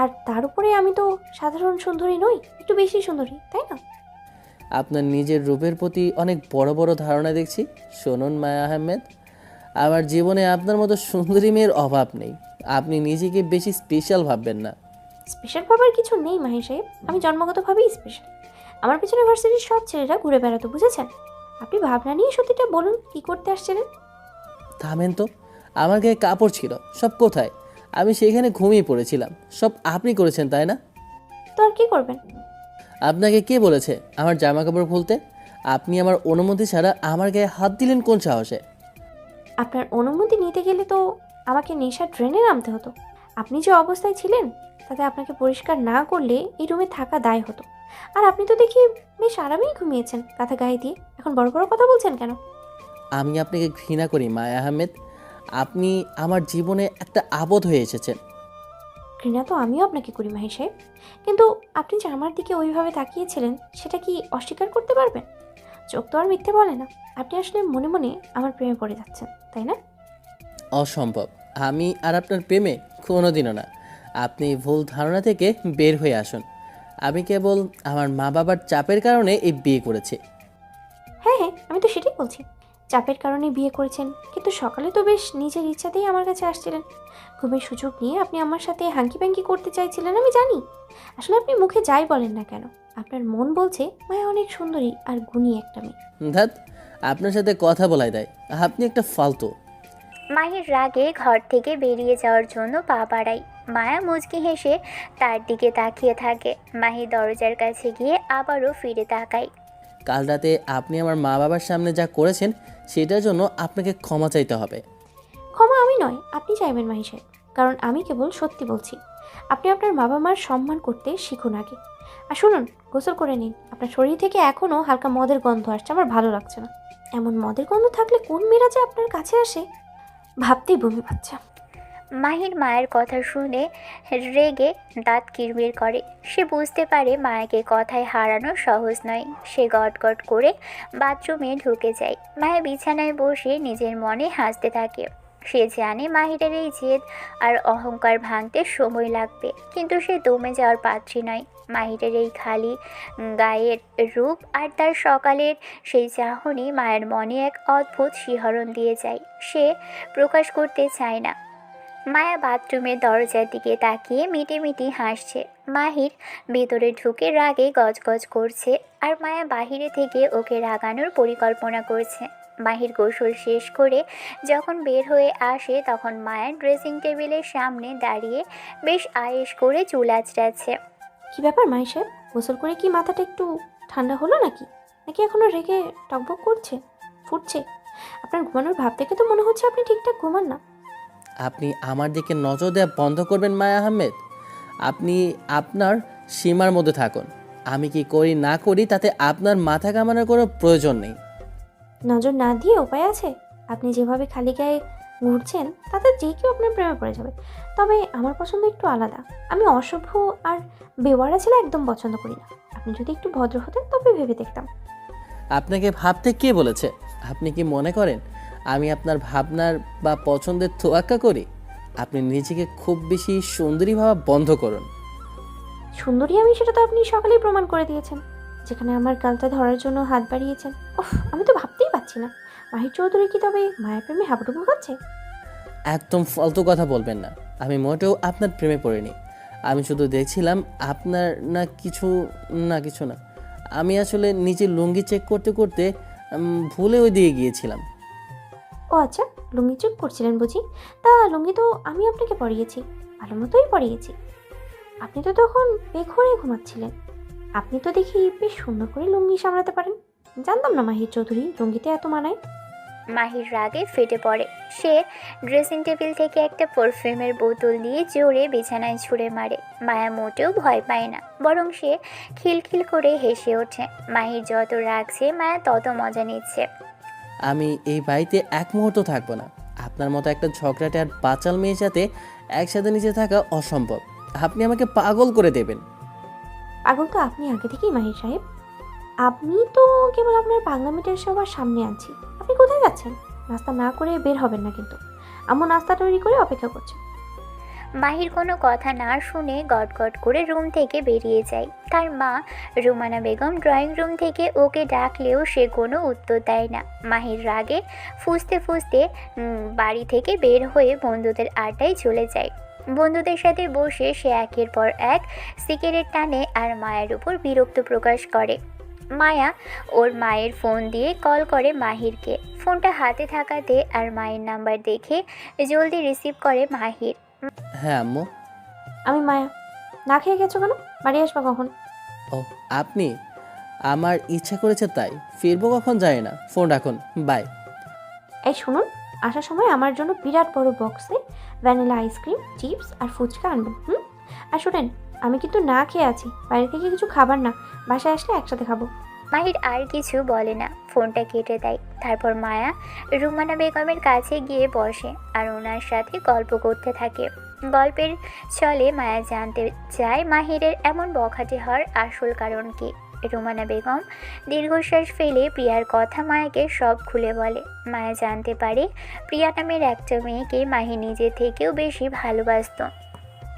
Speaker 1: আর তার উপরে আমি তো সাধারণ সুন্দরী নই, একটু বেশি সুন্দরী, তাই না?
Speaker 5: আপনার নিজের রূপের প্রতি অনেক বড় বড় ধারণা দেখছি। শুনুন মায়া আহমেদ, আমার জীবনে আপনার মতো সুন্দরী মেয়ের অভাব নেই। আপনি নিজেকে বেশি স্পেশাল ভাববেন না।
Speaker 1: স্পেশাল ভাবার কিছু নেই মাহি সাহেব, আমি জন্মগতভাবেই স্পেশাল। আমার পিছনে ভার্সিটির সব ছেলেরা ঘুরে বেড়াতো, বুঝেছেন? আপনি ভাবনা নিয়ে সত্যিটা বলুন, কি করতে আসছিলেন?
Speaker 5: থামেন তো, আমার গায়ে কাপড় ছিল, সব কোথায়? আমি সেখানে ঘুমিয়ে পড়েছিলাম, সব আপনি করেছেন তাই না?
Speaker 1: তো আর কি করবেন?
Speaker 5: আপনাকে কে বলেছে আমার জামা কাপড় খুলতে? আপনি আমার অনুমতি ছাড়া আমার গায়ে হাত দিলেন কোন সাহসে?
Speaker 1: আপনার অনুমতি নিতে গেলে তো আমাকে নেশার ড্রেনে নামতে হতো। আপনি যে অবস্থায় ছিলেন তাতে আপনাকে পরিষ্কার না করলে এই রুমে থাকা দায় হতো। আর আপনি তো দেখি বেশ আরামেই ঘুমিয়েছেন কাঁথা গায়ে দিয়ে, এখন বড় বড় কথা বলছেন কেন?
Speaker 5: আমি আপনাকে ঘৃণা করি মায়া আহমেদ। আপনি আমার জীবনে একটা আপদ হয়ে এসেছেন।
Speaker 1: ঘৃণা তো আমিও আপনাকে করি মাহি সাহেব, কিন্তু আপনি যে আমার দিকে ওইভাবে তাকিয়েছিলেন সেটা কি অস্বীকার করতে পারবেন? চোখ তো আর মিথ্যে বলে না। আপনি আসলে মনে মনে আমার প্রেমে পড়ে যাচ্ছেন, তাই না?
Speaker 5: অসম্ভব, আমি আর আপনার প্রেমে কোনোদিনও না। আপনি ভুল ধারণা থেকে বের হয়ে আসুন। আমি কেবল আমার মা বাবার চাপের কারণে এই বিয়ে করেছি।
Speaker 1: হ্যাঁ হ্যাঁ, আমি তো সেটাই বলছি, চাপের কারণে বিয়ে করেছেন। কিন্তু সকালে তো বেশ নিজের ইচ্ছাতেই আমার কাছে আসছিলেন। ঘুমের সুযোগ নিয়ে আপনি আমার সাথে হাঙ্কি প্যাঙ্কি করতে চাইছিলেন, আমি জানি। আসলে আপনি মুখে যাই বলেন না কেন, আপনার মন বলছে মায়া অনেক সুন্দরী আর গুণী একটা মেয়ে।
Speaker 5: ধ্যাত, আপনার সাথে কথা বলাই দেয়, আপনি একটা ফালতু।
Speaker 2: মাহির রাগে ঘর থেকে বেরিয়ে যাওয়ার জন্য পা বাড়ায়। মায়া মুচকি হেসে তার দিকে তাকিয়ে থাকে। মাহি দরজার কাছে গিয়ে আবারও ফিরে তাকায়।
Speaker 5: কাল রাতে আপনি আমার মা বাবার সামনে যা করেছেন সেটার জন্য আপনাকে ক্ষমা চাইতে হবে।
Speaker 1: ক্ষমা আমি নয়, আপনি চাইবেন মাহি সাহেব, কারণ আমি কেবল সত্যি বলছি। আপনি আপনার বাবা মার সম্মান করতে শিখুন আগে। আর শুনুন, গোসল করে নিন। আপনার শরীর থেকে এখনও হালকা মদের গন্ধ আসছে, আমার ভালো লাগছে না। এমন মদের গন্ধ থাকলে কোন মেয়েরা যে আপনার কাছে আসে ভাবতেই বমি পাচ্ছে।
Speaker 2: মাহির মায়ের কথা শুনে রেগে দাঁত কিরমির করে। সে বুঝতে পারে মায়াকে কথায় হারানো সহজ নয়। সে গটগট করে বাথরুমে ঢুকে যায়। মায়া বিছানায় বসে নিজের মনে হাসতে থাকে। সে জানে মাহিরের এই জেদ আর অহংকার ভাঙতে সময় লাগবে, কিন্তু সে দমে যাওয়ার পাত্রী নয়। মাহিরের এই খালি গায়ের রূপ আর তার সকালের সেই চাহনি মায়ের মনে এক অদ্ভুত শিহরণ দিয়ে যায়। সে প্রকাশ করতে চায় না। মায়া বাথরুমের দরজার দিকে তাকিয়ে মিটিমিটি হাসছে। মাহির ভেতরে ঢুকে রাগে গজগজ করছে, আর মায়া বাহিরে থেকে ওকে রাগানোর পরিকল্পনা করছে। মাহির গোসল শেষ করে যখন বের হয়ে আসে তখন মায়া ড্রেসিং টেবিলের সামনে দাঁড়িয়ে বেশ আয়েশ করে চুল আঁচড়াচ্ছে।
Speaker 1: কি ব্যাপার মাহি সাহেব, গোসল করে কি মাথাটা একটু ঠান্ডা হলো নাকি? নাকি এখনও রেগে টকবক করছে, ফুটছে? আপনার ঘুমানোর ভাব থেকে তো মনে হচ্ছে আপনি ঠিকঠাক ঘুমান না।
Speaker 5: আপনি আমার দিকে নজর দেওয়া বন্ধ করবেন মায়া আহমেদ। আপনি আপনার সীমার মধ্যে থাকুন। আমি কি করি না করি তাতে আপনার মাথা কামানোর কোনো প্রয়োজন নেই।
Speaker 1: নজর না দিয়ে উপায় আছে? আপনি যেভাবে খালি গায়ে ঘুরছেন তাতে যে কেউ আপনার প্রেমে পড়ে যাবে। তবে আমার পছন্দ একটু আলাদা। আমি অসভ্য আর বেওয়ারা ছেলে একদম পছন্দ করি না। আপনি যদি একটু ভদ্র হতেন তবে ভেবে দেখতাম।
Speaker 5: আপনাকে ভাবতে কে বলেছে? আপনি কি মনে করেন আমি আপনার ভাবনার বা পছন্দের তোয়াক্কা করি? আপনি নিজেকে খুব বেশি সুন্দরী ভাবা বন্ধ করুন।
Speaker 1: সুন্দরী আমি সেটা তো আপনি সকালেই প্রমাণ করে দিয়েছেন, যেখানে আমার গালটা ধরার জন্য হাত বাড়িয়েছেন। ওহ, আমি তো ভাবতেই পারছি না মাহির চৌধুরী কি তবে মায়ের প্রেমে হাবুডুবু খাচ্ছে?
Speaker 5: একদম ফালতু কথা বলবেন না। আমি মোটেও আপনার প্রেমে পড়িনি। আমি শুধু দেখছিলাম আপনার না কিছু না। আমি আসলে নিজের লুঙ্গি চেক করতে করতে ভুলে ওই দিকে গিয়েছিলাম।
Speaker 1: ও আচ্ছা, লুঙ্গি চুপ করছিলেন বুঝি? তা লুঙ্গি তো আমি আপনাকে পরিয়েছি, ভালো মতোই পরিয়েছি। আপনি তো তখন বেঘরে ঘুমাচ্ছিলেন। আপনি তো দেখি বেশ সুন্দর করে লুঙ্গি সামলাতে পারেন। জানতাম না মাহির চৌধুরী লুঙ্গিতে এত মানায়।
Speaker 2: মাহির রাগে ফেটে পড়ে। সে ড্রেসিং টেবিল থেকে একটা পারফিউমের বোতল দিয়ে জোরে বিছানায় ছুঁড়ে মারে। মায়া মোটেও ভয় পায় না, বরং সে খিলখিল করে হেসে ওঠে। মাহির যত রাগছে, মায়া তত মজা নিচ্ছে।
Speaker 5: আমি এই বাড়িতে এক মুহূর্ত থাকবো না। আপনার মতো একটা ঝগড়াটে আর বাচাল মেয়ের সাথে একসাথে নিচে থাকা অসম্ভব। আপনি আমাকে পাগল করে দেবেন।
Speaker 1: পাগল তো আপনি আগে থেকেই মাহির সাহেব। আপনি তো কেবল আপনার পাগলামিটার সবার সামনে আনছি। আপনি কোথায় যাচ্ছেন? নাস্তা না করে বের হবেন না কিন্তু। আম্মু নাস্তা তৈরি করে অপেক্ষা করছে।
Speaker 2: মাহির কোনো কথা না শুনে গটগট করে রুম থেকে বেরিয়ে যায়। তার মা রুমানা বেগম ড্রয়িং রুম থেকে ওকে ডাকলেও সে কোনো উত্তর দেয় না। মাহির রাগে ফুঁসতে ফুঁসতে বাড়ি থেকে বের হয়ে বন্ধুদের আড্ডায় চলে যায়। বন্ধুদের সাথে বসে সে একের পর এক সিগারেট টানে আর মায়ের উপর বিরক্ত প্রকাশ করে। মায়া ওর মায়ের ফোন দিয়ে কল করে মাহিরকে। ফোনটা হাতে থাকাতে আর মায়ের নাম্বার দেখে জলদি রিসিভ করে মাহির।
Speaker 5: হ্যাঁ আম্মু।
Speaker 1: আমি মায়া। না খেয়ে গেছো কেন? বাড়ি আসবা কখন?
Speaker 5: ও আপনি? আমার ইচ্ছা করেছে তাই। ফিরবো কখন জানি না। ফোন রাখুন, বাই।
Speaker 1: এই শুনুন, আসার সময় আমার জন্য বিরাট বড় বক্সে ভ্যানিলা আইসক্রিম, চিপস আর ফুচকা আনবেন। আর শুনেন, আমি কিন্তু না খেয়ে আছি। বাইরে থেকে কিছু খাবার না, বাসায় আসলে একসাথে খাবো।
Speaker 2: মাহির আর কিছু বলে না, ফোনটা কেটে দেয়। তারপর মায়া রুমানা বেগমের কাছে গিয়ে বসে আর ওনার সাথে গল্প করতে থাকে। গল্পের ছলে মায়া জানতে চায় মাহিরের এমন বখাটে হওয়ার আসল কারণ কি। রুমানা বেগম দীর্ঘশ্বাস ফেলে প্রিয়ার কথা মায়াকে সব খুলে বলে। মায়া জানতে পারে প্রিয়া নামের একটা মেয়েকে মাহির নিজের থেকেও বেশি ভালোবাসত,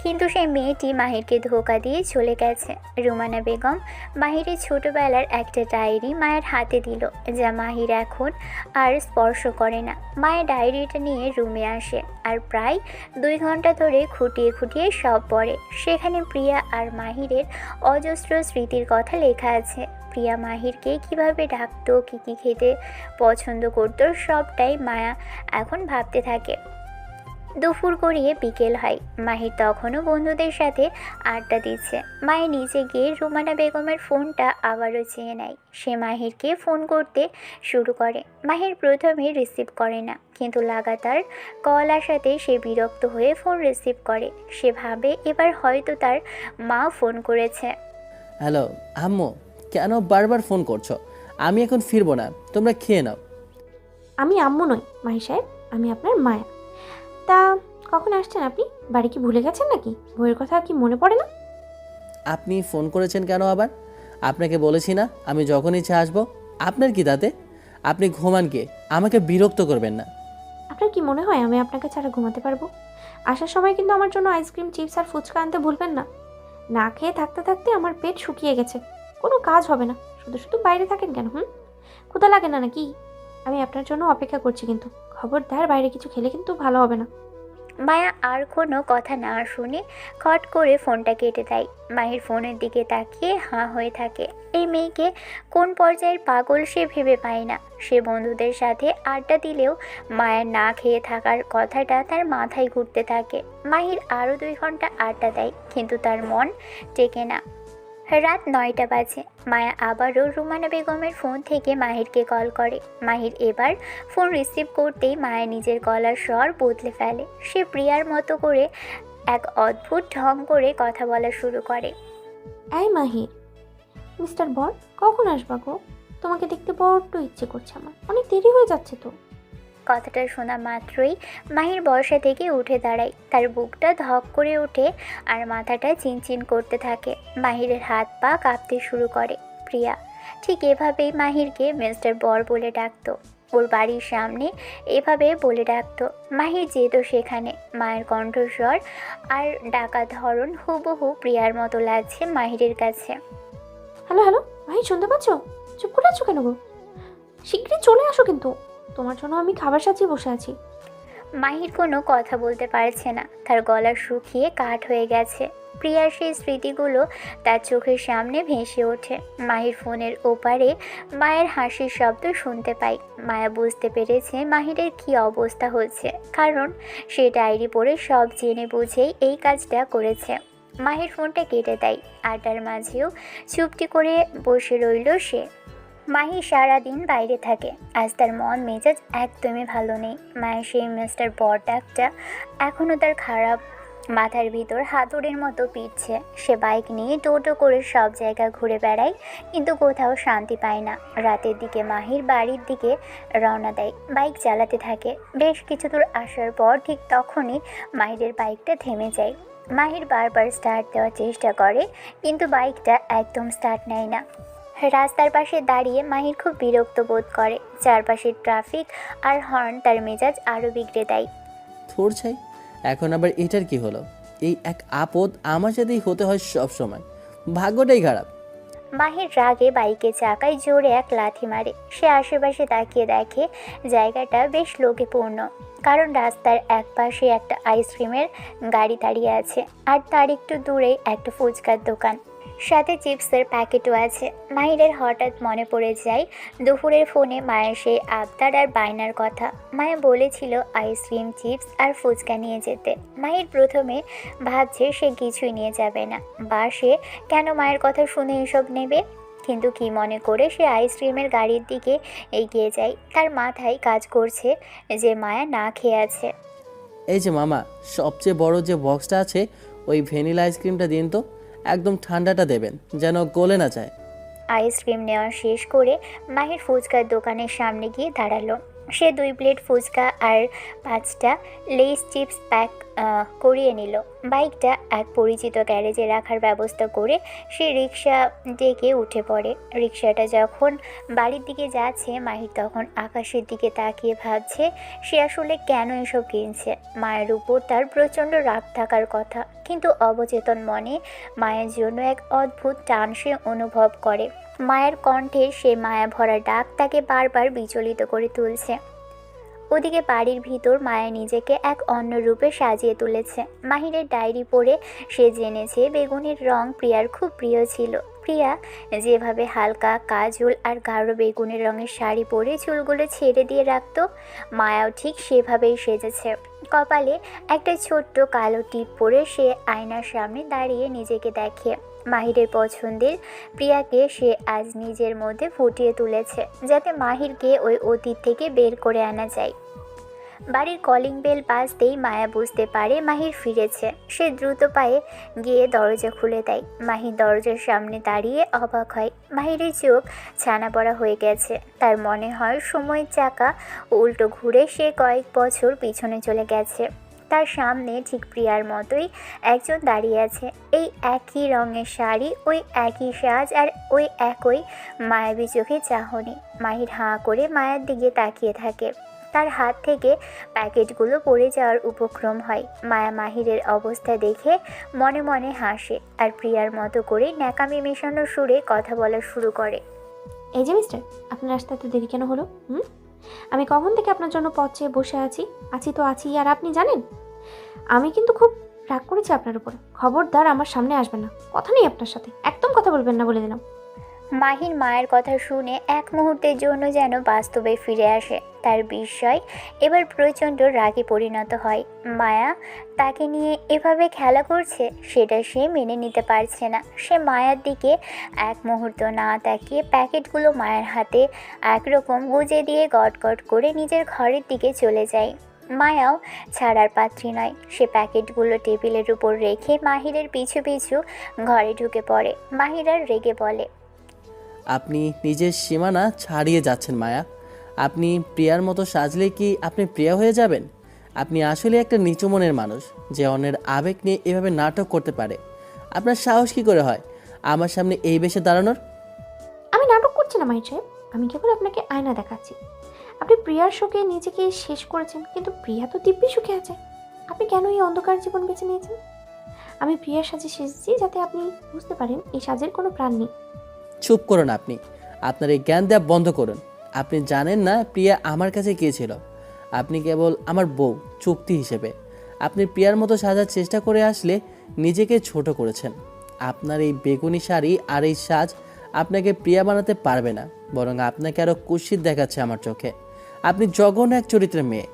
Speaker 2: কিন্তু সেই মেয়েটি মাহিরকে ধোঁকা দিয়ে চলে গেছে। রুমানা বেগম মাহিরের ছোটবেলার একটা ডায়েরি মায়ের হাতে দিল, যা মাহির এখন আর স্পর্শ করে না। মায়ের ডায়েরিটা নিয়ে রুমে আসে আর প্রায় 2 ঘন্টা ধরে খুঁটিয়ে খুঁটিয়ে সব পড়ে। সেখানে প্রিয়া আর মাহিরের অজস্র স্মৃতির কথা লেখা আছে। প্রিয়া মাহিরকে কিভাবে ডাকতো, কী কী খেতে পছন্দ করতো, সবটাই মায়া এখন ভাবতে থাকে। দুপুর গড়িয়ে বিকেল হয়। মাহির তখনও বন্ধুদের সাথে আড্ডা দিচ্ছে। মায়ের নিচে গিয়ে রুমানা বেগমের ফোনটা আবারও চেয়ে নেয়। সে মাহিরকে ফোন করতে শুরু করে। মাহির প্রথমে রিসিভ করে না, কিন্তু লাগাতার কল আসাতে সে বিরক্ত হয়ে ফোন রিসিভ করে। সে ভাবে এবার হয়তো তার মা ফোন করেছে।
Speaker 5: হ্যালো আম্মু, কেন বারবার ফোন করছো? আমি এখন ফিরবো না, তোমরা খেয়ে নাও।
Speaker 1: আমি আম্মু নই মাহির সাহেব, আমি আপনার মায়া। তা কখন আসছেন আপনি? বাড়ি কি ভুলে গেছেন নাকি? বইয়ের কথা কি মনে পড়ে না?
Speaker 5: আপনি ফোন করেছেন কেন আবার? আপনাকে বলেছি না আমি যখন ইচ্ছে আসবো। আপনার কি তাতে? আপনি ঘুমান কে, আমাকে বিরক্ত করবেন না।
Speaker 1: আপনার কি মনে হয় আমি আপনাকে ছাড়া ঘুমাতে পারবো? আসার সময় কিন্তু আমার জন্য আইসক্রিম, চিপস আর ফুচকা আনতে ভুলবেন না। না খেয়ে থাকতে থাকতে আমার পেট শুকিয়ে গেছে। কোনো কাজ হবে না, শুধু শুধু বাইরে থাকেন কেন? ক্ষুধা লাগে না নাকি? আমি আপনার জন্য অপেক্ষা করছি, কিন্তু খবরদার বাইরে কিছু খেলে কিন্তু ভালো হবে না।
Speaker 2: মায়া আর কোনো কথা না শুনে খট করে ফোনটা কেটে দেয়। মাহির ফোনের দিকে তাকিয়ে হাঁ হয়ে থাকে। এই মেয়েকে কোন পর্যায়ের পাগল সে ভেবে পায় না। সে বন্ধুদের সাথে আড্ডা দিলেও মায়ের না খেয়ে থাকার কথাটা তার মাথায় ঘুরতে থাকে। মাহির আরও 2 ঘন্টা আড্ডা দেয়, কিন্তু তার মন টেকে না। রাত 9টা বাজে। মায়া আবারও রুমানা বেগমের ফোন থেকে মাহিরকে কল করে। মাহির এবার ফোন রিসিভ করতেই মায়া নিজের গলার স্বর বদলে ফেলে। সে প্রিয়ার মতো করে এক অদ্ভুত ঢং করে কথা বলা শুরু করে।
Speaker 1: এই মাহির, মিস্টার বর, কখন আসবা গো? তোমাকে দেখতে বড্ড ইচ্ছে করছে আমার, অনেক দেরি হয়ে যাচ্ছে তো।
Speaker 2: কথাটা শোনা মাত্রই মাহির বর্ষা থেকে উঠে দাঁড়ায়। তার বুকটা ধক করে ওঠে আর মাথাটা চিনচিন করতে থাকে। মাহিরের হাত পা কাঁপতে শুরু করে। প্রিয়া ঠিক এভাবেই মাহিরকে মিস্টার বর বলে ডাকতো। ওর বাড়ির সামনে এভাবে বলে ডাকতো। মাহির যেত সেখানে। মায়ের কণ্ঠস্বর আর ডাকা ধরন হুবহু প্রিয়ার মতো লাগছে মাহিরের কাছে।
Speaker 1: হ্যালো হ্যালো মাহির, শুনতে পাচ্ছ? চুপ করে আছো কেন গো? শীঘ্রই চলে আসো, কিন্তু তোমার জন্য আমি খাবার সাজিয়ে বসে আছি।
Speaker 2: মাহির কোনো কথা বলতে পারছে না। তার গলা শুকিয়ে কাঠ হয়ে গেছে। প্রিয়ার সেই স্মৃতিগুলো তার চোখের সামনে ভেসে ওঠে। মাহির ফোনের ওপারে মায়ের হাসির শব্দ শুনতে পাই। মায়া বুঝতে পেরেছে মাহিরের কি অবস্থা হচ্ছে, কারণ সে ডায়েরি পড়ে সব জেনে বুঝেই এই কাজটা করেছে। মাহির ফোনটা কেটে দেয়, আর তার মাঝেও চুপটি করে বসে রইল সে। মাহি সারাদিন বাইরে থাকে, আজ তার মন মেজাজ একদমই ভালো নেই। মায়ের সেই মিস্টার বর ডাকটা এখনও তার খারাপ মাথার ভিতর হাতুড়ির মতো পিটছে। সে বাইক নিয়ে টোটো করে সব জায়গা ঘুরে বেড়ায়, কিন্তু কোথাও শান্তি পায় না। রাতের দিকে মাহির বাড়ির দিকে রওনা দেয়, বাইক চালাতে থাকে। বেশ কিছু দূর আসার পর ঠিক তখনই মাহিরের বাইকটা থেমে যায়। মাহির বারবার স্টার্ট দেওয়ার চেষ্টা করে, কিন্তু বাইকটা একদম স্টার্ট নেয় না। রাস্তার পাশে দাঁড়িয়ে মাহির খুব বিরক্ত বোধ করে। চারপাশের ট্রাফিক আর হর্ন তার মেজাজ আরও বিগড়ে দেয়।
Speaker 5: থোর ছাই, এখন আবার এটার কি হলো? এই এক আপদ আমার সাথেই হতে হয় সব সময়, ভাগ্যটাই খারাপ।
Speaker 2: মাহির রাগে বাইকের চাকায় জোরে এক লাথি মারে। সে আশেপাশে তাকিয়ে দেখে জায়গাটা বেশ লোকে পূর্ণ, কারণ রাস্তার এক পাশে একটা আইসক্রিমের গাড়ি দাঁড়িয়ে আছে, আর তার একটু দূরে একটা ফুচকার দোকান, সাথে চিপসের প্যাকেটও আছে। মাহিরের হঠাৎ মনে পড়ে যায় দুপুরের ফোনে মায়ের সেই আবদার আর বায়নার কথা। মায়া বলেছিল আইসক্রিম, চিপস আর ফুচকা নিয়ে যেতে। মাহির প্রথমে ভাবছে সে কিছুই নিয়ে যাবে না, বা সে কেন মায়ের কথা শুনে এসব নেবে। কিন্তু কি মনে করে সে আইসক্রিমের গাড়ির দিকে এগিয়ে যায়। তার মাথায় কাজ করছে যে মায়া না খেয়ে আছে।
Speaker 5: এই যে মামা, সবচেয়ে বড় যে বক্সটা আছে ওই ভ্যানিলা আইসক্রিমটা দিন তো, একদম ঠান্ডাটা দেবেন যেন গলে না যায়।
Speaker 2: আইসক্রিম নেওয়া শেষ করে মাহির ফুচকার দোকানের সামনে গিয়ে দাঁড়ালো। সে 2 প্লেট ফুচকা আর 5টা লেস চিপস প্যাক করিয়ে নিল। বাইকটা এক পরিচিত গ্যারেজে রাখার ব্যবস্থা করে সে রিক্সা ডেকে উঠে পড়ে। রিক্সাটা যখন বাড়ির দিকে যাচ্ছে, মাহির তখন আকাশের দিকে তাকিয়ে ভাবছে সে আসলে কেন এসব কিনছে। মায়ের উপর তার প্রচণ্ড রাগ থাকার কথা, কিন্তু অবচেতন মনে মায়ের জন্য এক অদ্ভুত টান সে অনুভব করে। মায়ের কণ্ঠে সে মায়া ভরা ডাক তাকে বারবার বিচলিত করে তুলছে। ওদিকে বাড়ির ভিতর মায়া নিজেকে এক অন্য রূপে সাজিয়ে তুলেছে। মাহিরের ডায়েরি পড়ে সে জেনেছে বেগুনের রং প্রিয়ার খুব প্রিয় ছিল। প্রিয়া যেভাবে হালকা কাজল আর গাঢ় বেগুনের রঙের শাড়ি পরে চুলগুলো ছেড়ে দিয়ে রাখত, মায়াও ঠিক সেভাবেই সেজেছে। কপালে একটা ছোট্ট কালো টিপ পরে সে আয়নার সামনে দাঁড়িয়ে নিজেকে দেখে। মাহিরের পছন্দের প্রিয়াকে সে আজ নিজের মধ্যে ফুটিয়ে তুলেছে, যাতে মাহিরকে ওই অতীত থেকে বের করে আনা যায়। বাড়ির কলিং বেল বাজতেই মায়া বুঝতে পারে মাহির ফিরেছে। সে দ্রুত পায়ে গিয়ে দরজা খুলে দেয়। মাহির দরজার সামনে দাঁড়িয়ে অবাক হয়। মাহিরের চোখ ছানা পড়া হয়ে গেছে। তার মনে হয় সময়ের চাকা উল্টো ঘুরে সে কয়েক বছর পিছনে চলে গেছে। তার সামনে ঠিক প্রিয়ার মতোই একজন দাঁড়িয়ে আছে। এই একই রঙের শাড়ি, ওই একই সাজ, আর ওই একই মায়াবী চোখে চাহনি। মাহির হাঁ করে মায়ের দিকে তাকিয়ে থাকে। তার হাত থেকে প্যাকেটগুলো পড়ে যাওয়ার উপক্রম হয়। মায়া মাহিরের অবস্থা দেখে মনে মনে হাসে, আর প্রিয়ার মতো করে ন্যাকামি মেশানো সুরে কথা বলা শুরু করে।
Speaker 1: এই যে মিস্টার, আপনার আসতে এত দেরি কেন হলো? আমি কখন থেকে আপনার জন্য পথ চেয়ে বসে আছি তো আছি, আর আপনি জানেন আমি কিন্তু খুব রাগ করেছি আপনার উপরে। খবরদার আমার সামনে আসবেন না, কথা নেই আপনার সাথে, একদম কথা বলবেন না বলে দিলাম।
Speaker 2: মাহির মায়ের কথা শুনে এক মুহূর্তের জন্য যেন বাস্তবে ফিরে আসে। তার বিস্ময় এবার প্রচণ্ড রাগে পরিণত হয়। মায়া তাকে নিয়ে এভাবে খেলা করছে, সেটা সে মেনে নিতে পারছে না। সে মায়ার দিকে এক মুহূর্ত না তাকিয়ে প্যাকেটগুলো মায়ের হাতে একরকম গুজে দিয়ে গটগট করে নিজের ঘরের দিকে চলে যায়। মায়াও ছাড়ার পাত্রী নয়। সে প্যাকেটগুলো টেবিলের উপর রেখে মাহিরের পিছু পিছু ঘরে ঢুকে পড়ে। মাহির আর রেগে বলে,
Speaker 5: আপনি নিজের সীমানা ছাড়িয়ে যাচ্ছেন মায়া। আপনি প্রিয়ার মতো সাজলে কি আপনি প্রিয়া হয়ে যাবেন? আপনি আসলে একটা নিচু মনের মানুষ যে অন্যের আবেগ নিয়ে এভাবে নাটক করতে পারে। আপনার সাহস কী করে হয় আমার সামনে এই বেশে দাঁড়ানোর?
Speaker 1: আমি নাটক করছি না মাহির সাহেব, আমি কেবল আপনাকে আয়না দেখাচ্ছি। আপনি প্রিয়ার শোকে নিজেকে শেষ করেছেন, কিন্তু প্রিয়া তো দিব্যি সুখে আছে। আপনি কেন এই অন্ধকার জীবন বেছে নিয়েছেন? আমি প্রিয়ার সাজে সেজেছি যাতে আপনি বুঝতে পারেন এই সাজের কোনো প্রাণ নেই।
Speaker 5: চুপ করুন আপনি, আপনার এই জ্ঞান দেওয়া বন্ধ করুন। আপনি জানেন না প্রিয়া আমার কাছে কে ছিল। আপনি কেবল আমার বউ চুক্তি হিসেবে। আপনি প্রিয়ার মতো সাজার চেষ্টা করে আসলে নিজেকে ছোট করেছেন। আপনার এই বেগুনি শাড়ি আর এই সাজ আপনাকে প্রিয়া বানাতে পারবে না, বরং আপনাকে আরও কুৎসিত দেখাচ্ছে আমার চোখে। আপনি জঘন্য এক চরিত্রের মেয়ে।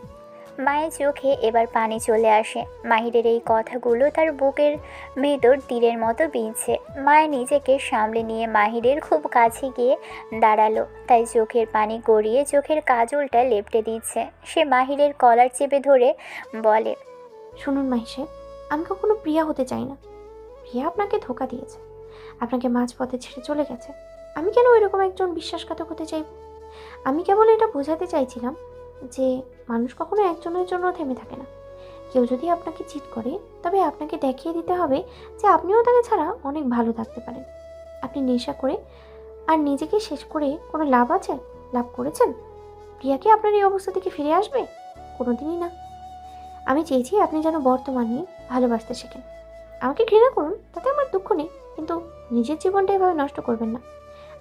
Speaker 2: মায়ের চোখে এবার পানি চলে আসে। মাহিরের এই কথাগুলো তার বুকের ভেতর তীরের মতো বিঁধছে। মায়ের নিজেকে সামলে নিয়ে মাহিরের খুব কাছে গিয়ে দাঁড়ালো, তাই চোখের পানি গড়িয়ে চোখের কাজলটা লেপটে দিচ্ছে। সে মাহিরের কলার চেপে ধরে বলে,
Speaker 1: শুনুন মাহি সাহেব, আমি কখনো প্রিয়া হতে চাই না। প্রিয়া আপনাকে ধোকা দিয়েছে, আপনাকে মাঝপথে ছেড়ে চলে গেছে। আমি কেন ওইরকম একজন বিশ্বাসঘাতক হতে চাইব? আমি কেবল এটা বোঝাতে চাইছিলাম যে মানুষ কখনো একজনের জন্য থেমে থাকে না। কেউ যদি আপনাকে চিট করে, তবে আপনাকে দেখিয়ে দিতে হবে যে আপনিও তাকে ছাড়া অনেক ভালো থাকতে পারেন। আপনি নেশা করে আর নিজেকে শেষ করে কোনো লাভ আছে? লাভ করেছেন? প্রিয়া কি আপনার এই অবস্থা থেকে ফিরে আসবে? কোনোদিনই না। আমি চেয়েছি আপনি যেন বর্তমানে ভালোবাসতে শেখেন। আমাকে ঘৃণা করুন, তাতে আমার দুঃখ নেই, কিন্তু নিজের জীবনটা এভাবে নষ্ট করবেন না।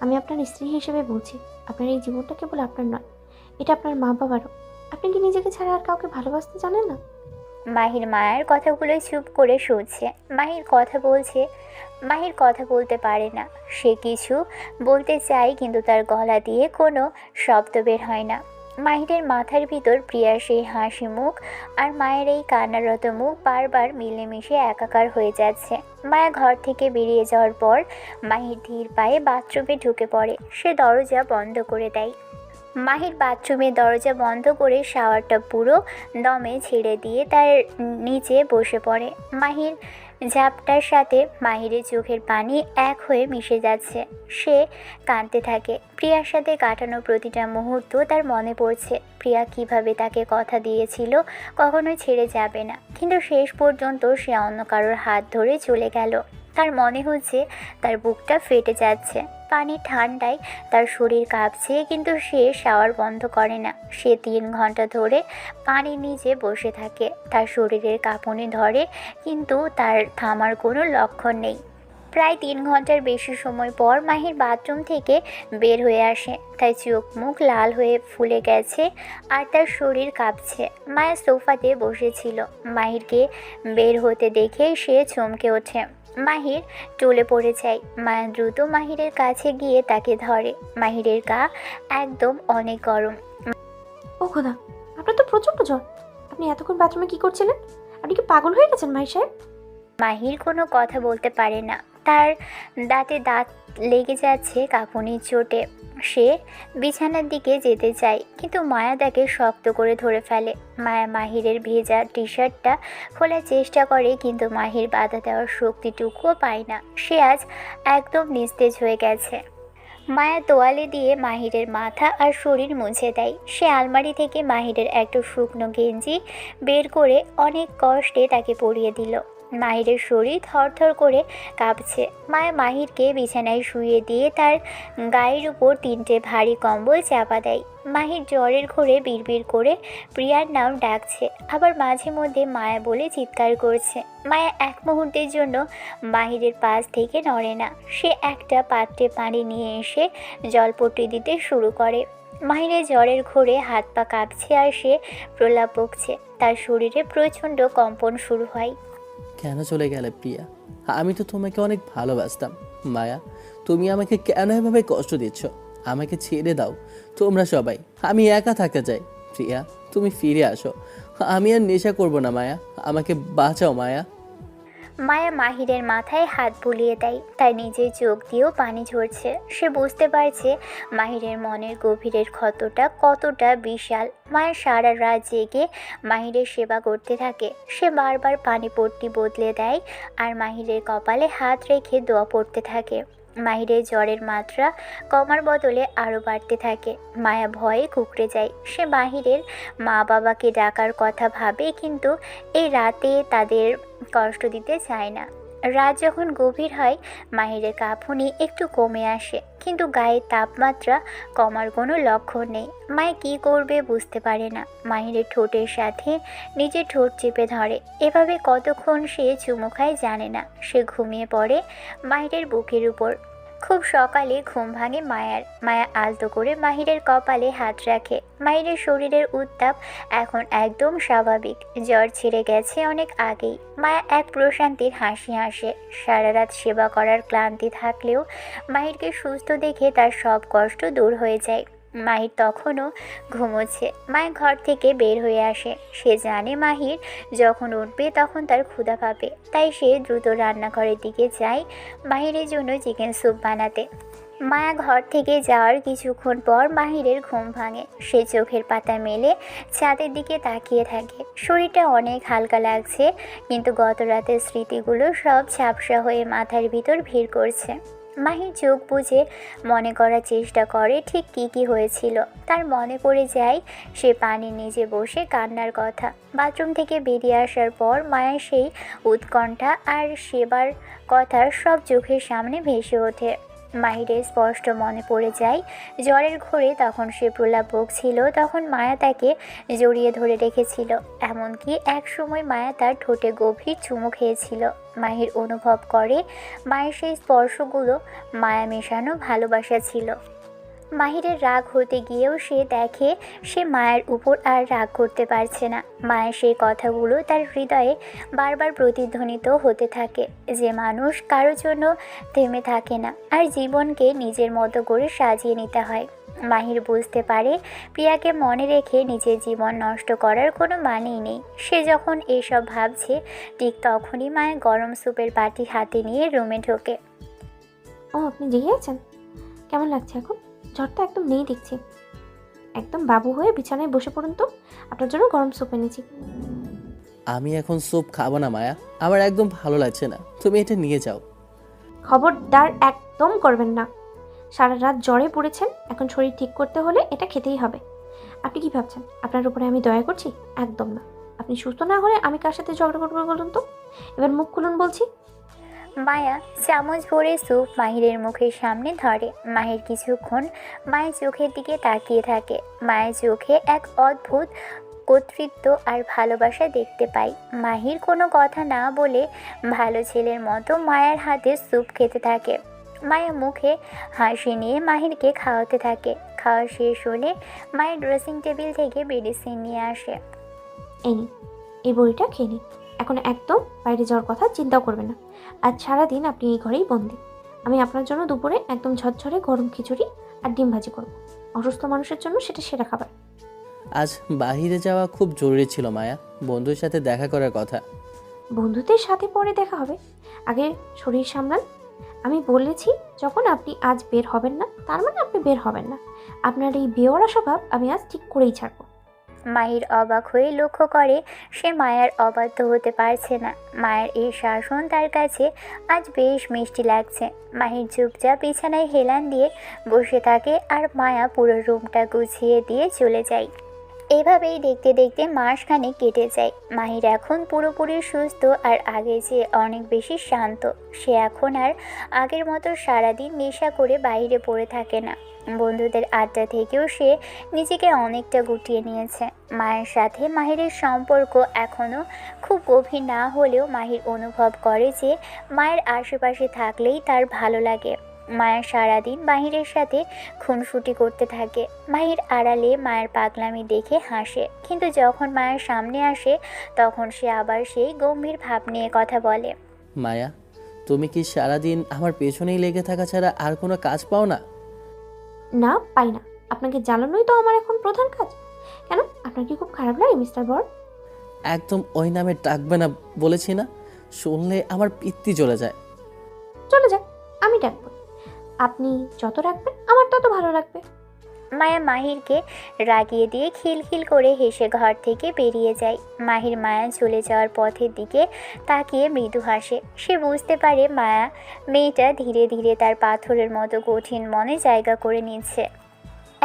Speaker 1: আমি আপনার স্ত্রী হিসেবে বলছি, আপনার এই জীবনটা কেবল আপনার নয়, এটা আপনার মা বাবারও। আপনি কি নিজেকে ছাড়া আর কাউকে ভালোবাসতে জানেন না?
Speaker 2: মাহির মায়ের কথাগুলো চুপ করে শুনছে। মাহির কথা বলতে পারে না। সে কিছু বলতে চায়, কিন্তু তার গলা দিয়ে কোনো শব্দ বের হয় না। মাহিরের মাথার ভিতর প্রিয়ার সেই হাসি মুখ আর মায়ের এই কান্নারত মুখ বারবার মিলেমিশে একাকার হয়ে যাচ্ছে। মায়া ঘর থেকে বেরিয়ে যাওয়ার পর মাহির ধীর পায়ে বাথরুমে ঢুকে পড়ে। সে দরজা বন্ধ করে দেয়। মাহির বাথরুমের দরজা বন্ধ করে শাওয়ারটা পুরো দমে ছেড়ে দিয়ে তার নিচে বসে পড়ে। মাহির ঝাপটার সাথে মাহিরের চোখের পানি এক হয়ে মিশে যাচ্ছে। সে কাঁদতে থাকে। প্রিয়ার সাথে কাটানো প্রতিটা মুহূর্ত তার মনে পড়ছে। প্রিয়া কিভাবে তাকে কথা দিয়েছিল কখনোই ছেড়ে যাবে না, কিন্তু শেষ পর্যন্ত সে অন্য কারোর হাত ধরে চলে গেল। তার মনে হচ্ছে তার বুকটা ফেটে যাচ্ছে। পানির ঠান্ডায় তার শরীর কাঁপছে, কিন্তু সে শাওয়ার বন্ধ করে না। সে 3 ঘন্টা ধরে পানির নিচে বসে থাকে। তার শরীরের কাঁপুনি ধরে, কিন্তু তার থামার কোনো লক্ষণ নেই। প্রায় 3 ঘন্টার বেশি সময় পর মাহির বাথরুম থেকে বের হয়ে আসে। তার চোখ মুখ লাল হয়ে ফুলে গেছে আর তার শরীর কাঁপছে। মায়ের সোফাতে বসেছিল। মাহিরকে বের হতে দেখে সে চমকে ওঠে। মাহির টলে পড়ে যায়। মায়া দ্রুত মাহিরের কাছে গিয়ে তাকে ধরে। মাহিরের গা একদম অনেক গরম।
Speaker 1: ও খোদা, আপনার তো প্রচণ্ড জ্বর। আপনি এতক্ষণ বাথরুমে কি করছিলেন? আপনি কি পাগল হয়ে গেছেন মাহি সাহেব?
Speaker 2: মাহির কোনো কথা বলতে পারে না। তার দাঁতে দাঁত লেগে যাচ্ছে কাঁপুনির চোটে। সে বিছানার দিকে যেতে চায়, কিন্তু মায়া তাকে শক্ত করে ধরে ফেলে। মায়া মাহিরের ভেজা টি শার্টটা খোলার চেষ্টা করে, কিন্তু মাহির বাধা দেওয়ার শক্তিটুকুও পায় না। সে আজ একদম নিস্তেজ হয়ে গেছে। মায়া তোয়ালে দিয়ে মাহিরের মাথা আর শরীর মুছে দেয়। সে আলমারি থেকে মাহিরের একটা শুকনো গেঞ্জি বের করে অনেক কষ্টে তাকে পরিয়ে দিল। মাহিরের শরীর থরথর করে কাঁপছে। মায়া মাহিরকে বিছানায় শুইয়ে দিয়ে তার গায়ের উপর 3টে ভারী কম্বল চাপা দেয়। মাহির জ্বরের ঘোরে বিড়বিড় করে প্রিয়ার নাম ডাকছে, আবার মাঝে মধ্যে মায়া বলে চিৎকার করছে। মায়া এক মুহূর্তের জন্য মাহিরের পাশ থেকে নড়ে না। সে একটা পাত্রে পানি নিয়ে এসে জলপট্টি দিতে শুরু করে। মাহিরের জ্বরের ঘোরে হাত পা কাঁপছে আর সে প্রলাপ বকছে। তার শরীরে প্রচণ্ড কম্পন শুরু হয়।
Speaker 5: কেন চলে গেলে প্রিয়া? আমি তো তোমাকে অনেক ভালোবাসতাম। মায়া, তুমি আমাকে কেন এভাবে কষ্ট দিচ্ছ? আমাকে ছেড়ে দাও তোমরা সবাই, আমি একা থাকতে চাই। প্রিয়া, তুমি ফিরে আসো। আমি আর নেশা করব না মায়া, আমাকে বাঁচাও মায়া।
Speaker 2: মায়া মাহিরের মাথায় হাত বুলিয়ে দেয়। তার নিজের চোখ দিয়েও পানি ঝরছে। সে বুঝতে পারছে মাহিরের মনের গভীরের ক্ষতটা কতটা বিশাল। মায়া সারা রাত জেগে মাহিরের সেবা করতে থাকে। সে বারবার পানি পট্টি বদলে দেয় আর মাহিরের কপালে হাত রেখে দোয়া পড়তে থাকে। মাহিরের জ্বরের মাত্রা কমার বদলে আরও বাড়তে থাকে। মায়া ভয়ে কুঁকড়ে যায়। সে মাহিরের মা বাবাকে ডাকার কথা ভাবে, কিন্তু এই রাতে তাদের কষ্ট দিতে চায় না। রাত যখন গভীর হয় মাহিরের কাঁপুনি একটু কমে আসে, কিন্তু গায়ের তাপমাত্রা কমার কোনো লক্ষণ নেই। মায়া কী করবে বুঝতে পারে না। মাহিরের ঠোঁটের সাথে নিজের ঠোঁট চেপে ধরে। এভাবে কতক্ষণ সে চুমু খায় জানে না। সে ঘুমিয়ে পড়ে মাহিরের বুকের উপর। খুব সকালে ঘুম ভাঙে মায়ার। মায়া আলতো করে মাহিরের কপালে হাত রাখে। মাহিরের শরীরের উত্তাপ এখন একদম স্বাভাবিক, জ্বর ছেড়ে গেছে অনেক আগেই। মায়া এক প্রশান্তির হাসি হাসে। সারা রাত সেবা করার ক্লান্তি থাকলেও মাহিরকে সুস্থ দেখে তার সব কষ্ট দূর হয়ে যায়। মাহির তখনও ঘুমোচ্ছে। মায়া ঘর থেকে বের হয়ে আসে। সে জানে মাহির যখন উঠবে তখন তার ক্ষুধা পাবে, তাই সে দ্রুত রান্নাঘরের দিকে যায় মাহিরের জন্য চিকেন স্যুপ বানাতে। মায়া ঘর থেকে যাওয়ার কিছুক্ষণ পর মাহিরের ঘুম ভাঙে। সে চোখের পাতা মেলে ছাদের দিকে তাকিয়ে থাকে। শরীরটা অনেক হালকা লাগছে, কিন্তু গত রাতের স্মৃতিগুলো সব ঝাপসা হয়ে মাথার ভিতর ভিড় করছে। মাহির চোখ বুজে মনে করার চেষ্টা করে ঠিক কী কী হয়েছিল। তার মনে পড়ে যায় সে পানির নিচে বসে কান্নার কথা, বাথরুম থেকে বেরিয়ে আসার পর মায়ের সেই উৎকণ্ঠা আর সেবার কথা সব চোখের সামনে ভেসে ওঠে। মাহিরের স্পষ্ট মনে পড়ে যায় জ্বরের ঘোরে তখন সে প্রলাপ বকছিল, তখন মায়া তাকে জড়িয়ে ধরে রেখেছিল। এমনকি এক সময় মায়া তার ঠোঁটে গভীর চুমু খেয়েছিল। মাহির অনুভব করে মায়ের সেই স্পর্শগুলো মায়া মেশানো ভালোবাসা ছিল। মাহিরের রাগ হতে গিয়েও সে দেখে সে মায়ের উপর আর রাগ করতে পারছে না। মায়ের সেই কথাগুলো তার হৃদয়ে বারবার প্রতিধ্বনিত হতে থাকে যে মানুষ কারোর জন্য থেমে থাকে না, আর জীবনকে নিজের মতো করে সাজিয়ে নিতে হয়। মাহির বুঝতে পারে প্রিয়াকে মনে রেখে নিজের জীবন নষ্ট করার কোনো মানেই নেই। সে যখন এসব ভাবছে ঠিক তখনই মায়ের গরম স্যুপের বাটি হাতে নিয়ে রুমে ঢোকে।
Speaker 1: ও, আপনি জেগে আছেন? কেমন লাগছে এখন? জ্বরটা একদম নেই দেখছি। একদম বাবু হয়ে বিছানায় বসে পড়ুন তো, আপনার জন্য গরম স্যুপ এনেছি।
Speaker 5: আমি এখন স্যুপ খাবো না মায়া, আমার একদম ভালো লাগছে না, তুমি এটা নিয়ে যাও।
Speaker 1: খবরদার একদম করবেন না। সারা রাত জ্বরে পড়েছেন, এখন শরীর ঠিক করতে হলে এটা খেতেই হবে। আপনি কি ভাবছেন আপনার উপরে আমি দয়া করছি? একদম না। আপনি সুস্থ না হলে আমি কার সাথে ঝগড়া করবো বলুন তো? এবার মুখ খুলুন বলছি।
Speaker 2: মায়া চামচ ভরে স্যুপ মাহিরের মুখের সামনে ধরে। মাহির কিছুক্ষণ মায়ের চোখের দিকে তাকিয়ে থাকে। মায়ের চোখে এক অদ্ভুত কর্তৃত্ব আর ভালোবাসা দেখতে পাই। মাহির কোনো কথা না বলে ভালো ছেলের মতো মায়ের হাতে স্যুপ খেতে থাকে। মায়া মুখে হাসি নিয়ে মাহিরকে খাওয়াতে থাকে। খাওয়া শেষ হলে মায়ের ড্রেসিং টেবিল থেকে মেডিসিন নিয়ে আসে।
Speaker 1: এই নিন, এই বড়িটা খেয়ে নিন। এখন একদম বাইরে যাওয়ার কথা চিন্তাও করবেন না। আজ সারাদিন আপনি এই ঘরেই বন্দি। আমি আপনার জন্য দুপুরে একদম ঝরঝরে গরম খিচুড়ি আর ডিম ভাজি করব। অসুস্থ মানুষের জন্য সেটা সেরা খাবার।
Speaker 5: আজ বাইরে যাওয়া খুব জরুরি ছিল মায়া, বন্ধুর সাথে দেখা করার কথা।
Speaker 1: বন্ধুদের সাথে পরে দেখা হবে, আগে শরীর সামলান। আমি বলেছি যখন আপনি আজ বের হবেন না, তার মানে আপনি বের হবেন না। আপনার এই বেওয়ারা স্বভাব আমি আজ ঠিক করেই ছাড়বো।
Speaker 2: মাহির অবাক হয়ে লক্ষ্য করে সে মায়ার অবাধ্য হতে পারছে না। মায়ের এই শাসন তার কাছে আজ বেশ মিষ্টি লাগছে। মাহির চুপচাপ বিছানায় হেলান দিয়ে বসে থাকে, আর মায়া পুরো রুমটা গুছিয়ে দিয়ে চলে যায়। এভাবেই দেখতে দেখতে মাসখানেক কেটে যায়। মাহির এখন পুরোপুরি সুস্থ আর আগের চেয়ে অনেক বেশি শান্ত। সে এখন আর আগের মতো সারাদিন নেশা করে বাইরে পড়ে থাকে না। বন্ধুদের আড্ডা থেকেও সে নিজেকে অনেকটা গুটিয়ে নিয়েছে। মায়ের সাথে মাহিরের সম্পর্ক এখনও খুব গভীর না হলেও মাহির অনুভব করে যে মায়ের আশেপাশে থাকলেই তার ভালো লাগে। মায়া সারাদিন মাহিরের সাথে খুনসুটি করতে থাকে। মাহির আড়ালে মায়ের পাগলামি দেখে হাসে, কিন্তু যখন মায়ের সামনে আসে তখন সে আবার সেই গম্ভীর ভাব নিয়ে কথা বলে।
Speaker 5: মায়া, তুমি কি সারাদিন আমার পেছনেই লেগে থাকা ছাড়া আর কোনো কাজ পাও না?
Speaker 1: না, পাই না। আপনাকে জানানোই তো আমার এখন প্রধান কাজ। কেন, আপনার কি খুব খারাপ লাগে মিস্টার বর?
Speaker 5: একদম ওই নামে ডাকবে না বলেছি না? শুনলে আমার পিত্তি চলে যায়।
Speaker 1: চলে যাক, আমি ডাকবো। আপনি যত রাখবেন আমার তত ভালো লাগবে।
Speaker 2: মায়া মাহিরকে রাগিয়ে দিয়ে খিলখিল করে হেসে ঘর থেকে বেরিয়ে যায়। মাহির মায়া চলে যাওয়ার পথের দিকে তাকিয়ে মৃদু হাসে। সে বুঝতে পারে মায়া মেয়েটা ধীরে ধীরে তার পাথরের মতো কঠিন মনে জায়গা করে নিচ্ছে।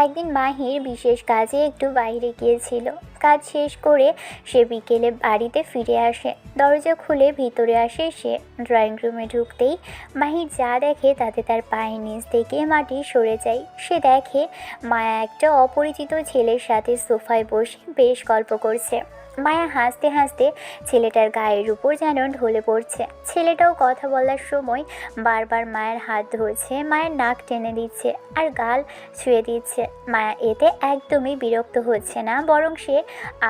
Speaker 2: একদিন মাহির বিশেষ কাজে একটু বাইরে গিয়েছিল। কাজ শেষ করে সে বিকেলে বাড়িতে ফিরে আসে। দরজা খুলে ভিতরে আসে সে। ড্রয়িং রুমে ঢুকতেই মাহির যা দেখে তাতে তার পায়ের নিচ থেকে মাটি সরে যায়। সে দেখে মায়া একটা অপরিচিত ছেলের সাথে সোফায় বসে বেশ গল্প করছে। মায়া হাসতে হাসতে ছেলেটার গায়ের উপর যেন ঢলে পড়ছে। ছেলেটাও কথা বলার সময় বারবার মায়ের হাত ধরছে, মায়ের নাক টেনে দিচ্ছে আর গাল ছুঁয়ে দিচ্ছে। মায়া এতে একদমই বিরক্ত হচ্ছে না, বরং সে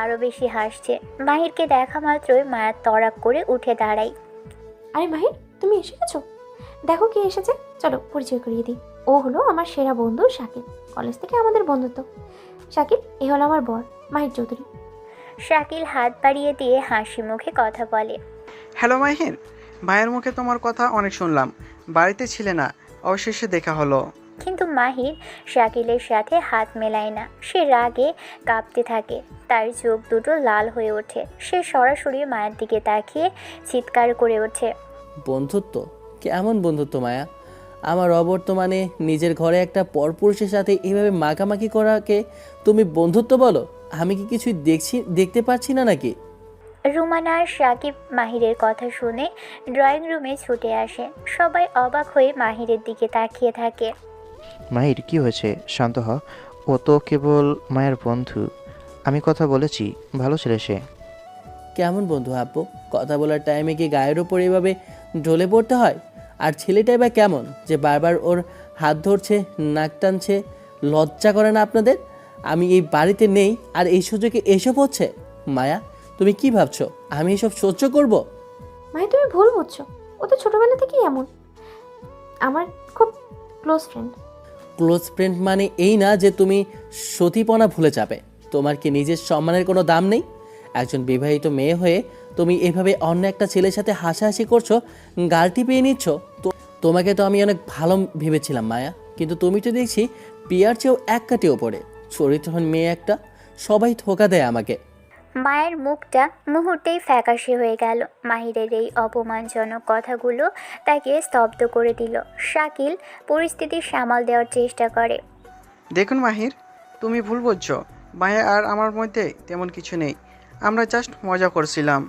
Speaker 2: আরও বেশি হাসছে। মাহিরকে দেখা মাত্রই মায়া তড়াক করে উঠে দাঁড়ায়।
Speaker 1: আরে মাহির, তুমি এসে গেছো? দেখো কে এসেছে, চলো পরিচয় করিয়ে দিই। ও হলো আমার সেরা বন্ধু শাকিল, কলেজ থেকে আমাদের বন্ধুত্ব। শাকিল, এ হলো আমার বর মাহির চৌধুরী।
Speaker 2: শাকিল হাত বাড়িয়ে দিয়ে হাসি মুখে কথা বলে।
Speaker 6: হ্যালো মাহির, ভাইয়ের মুখে তোমার কথা অনেক শুনলাম, বাড়িতে ছিলে না, অবশেষে দেখা হলো।
Speaker 2: কিন্তু মাহির শাকিলের সাথে হাত মেলায় না, সে রাগে কাঁপতে থাকে, তার চোখ দুটো লাল হয়ে ওঠে। সে সরাসরি মায়ের দিকে তাকিয়ে চিৎকার করে ওঠে।
Speaker 5: বন্ধুত্ব? কেমন বন্ধুত্ব মায়া? আমার অবর্তমানে নিজের ঘরে একটা পরপুরুষের সাথে এভাবে মাখামাখি করাকে তুমি বন্ধুত্ব বলো? আমি কি কিছুই দেখতে পাচ্ছি না নাকি?
Speaker 2: রুমানা আর সাকিব মাহিরের কথা শুনে ড্রয়িং রুমে ছুটে আসে। সবাই অবাক হয়ে মাহিরের দিকে তাকিয়ে থাকে।
Speaker 4: মাহির, কি হয়েছে? শান্ত হ। ও তো কেবল মায়ের বন্ধু। আমি কথা বলেছি, ভালো ছেলে সে।
Speaker 5: কেমন বন্ধু আব্বু? কথা বলার টাইমে কি গায়ের ওপর এভাবে ঢলে পড়তে হয়? আর ছেলেটাই বা কেমন যে বারবার ওর হাত ধরছে, নাক টানছে? লজ্জা করে না আপনাদের? আমি এই বাড়িতে নেই আর এই সুযোগে এসব হচ্ছে? মায়া, তুমি কি ভাবছো আমি এসব সহ্য করব?
Speaker 1: মাহির, তুমি ভুল বুঝছো। ও তো ছোটবেলা থেকেই এমন, আমার খুব ক্লোজ ফ্রেন্ড।
Speaker 5: ক্লোজ ফ্রেন্ড মানে এই না যে তুমি সতীপনা ভুলে যাবে। তোমার কি নিজের সম্মানের কোনো দাম নেই? একজন বিবাহিত মেয়ে হয়ে তুমি এভাবে অন্য একটা ছেলের সাথে হাসাহাসি করছো, গাল টিপিয়ে নিচ্ছ। তো তোমাকে তো আমি অনেক ভালো ভেবেছিলাম মায়া, কিন্তু তুমি তো দেখছি পিয়ার চেয়েও এক কাটি ওপরে। চরিত্রহীন মেয়ে একটা, সবাই ধোঁকা দেয় আমাকে।
Speaker 2: মায়ের মুখটা মুহূর্তেই ফ্যাকাশে হয়ে গেল। মাহিরের এই অপমানজনক কথাগুলো তাকে স্তব্ধ করে দিল। শাকিল পরিস্থিতি সামাল দেওয়ার চেষ্টা করে।
Speaker 6: দেখুন মাহির, তুমি ভুল বুঝছো। ভাইয়া আর আমার মধ্যে তেমন কিছু নেই, আমরা জাস্ট মজা করছিলাম।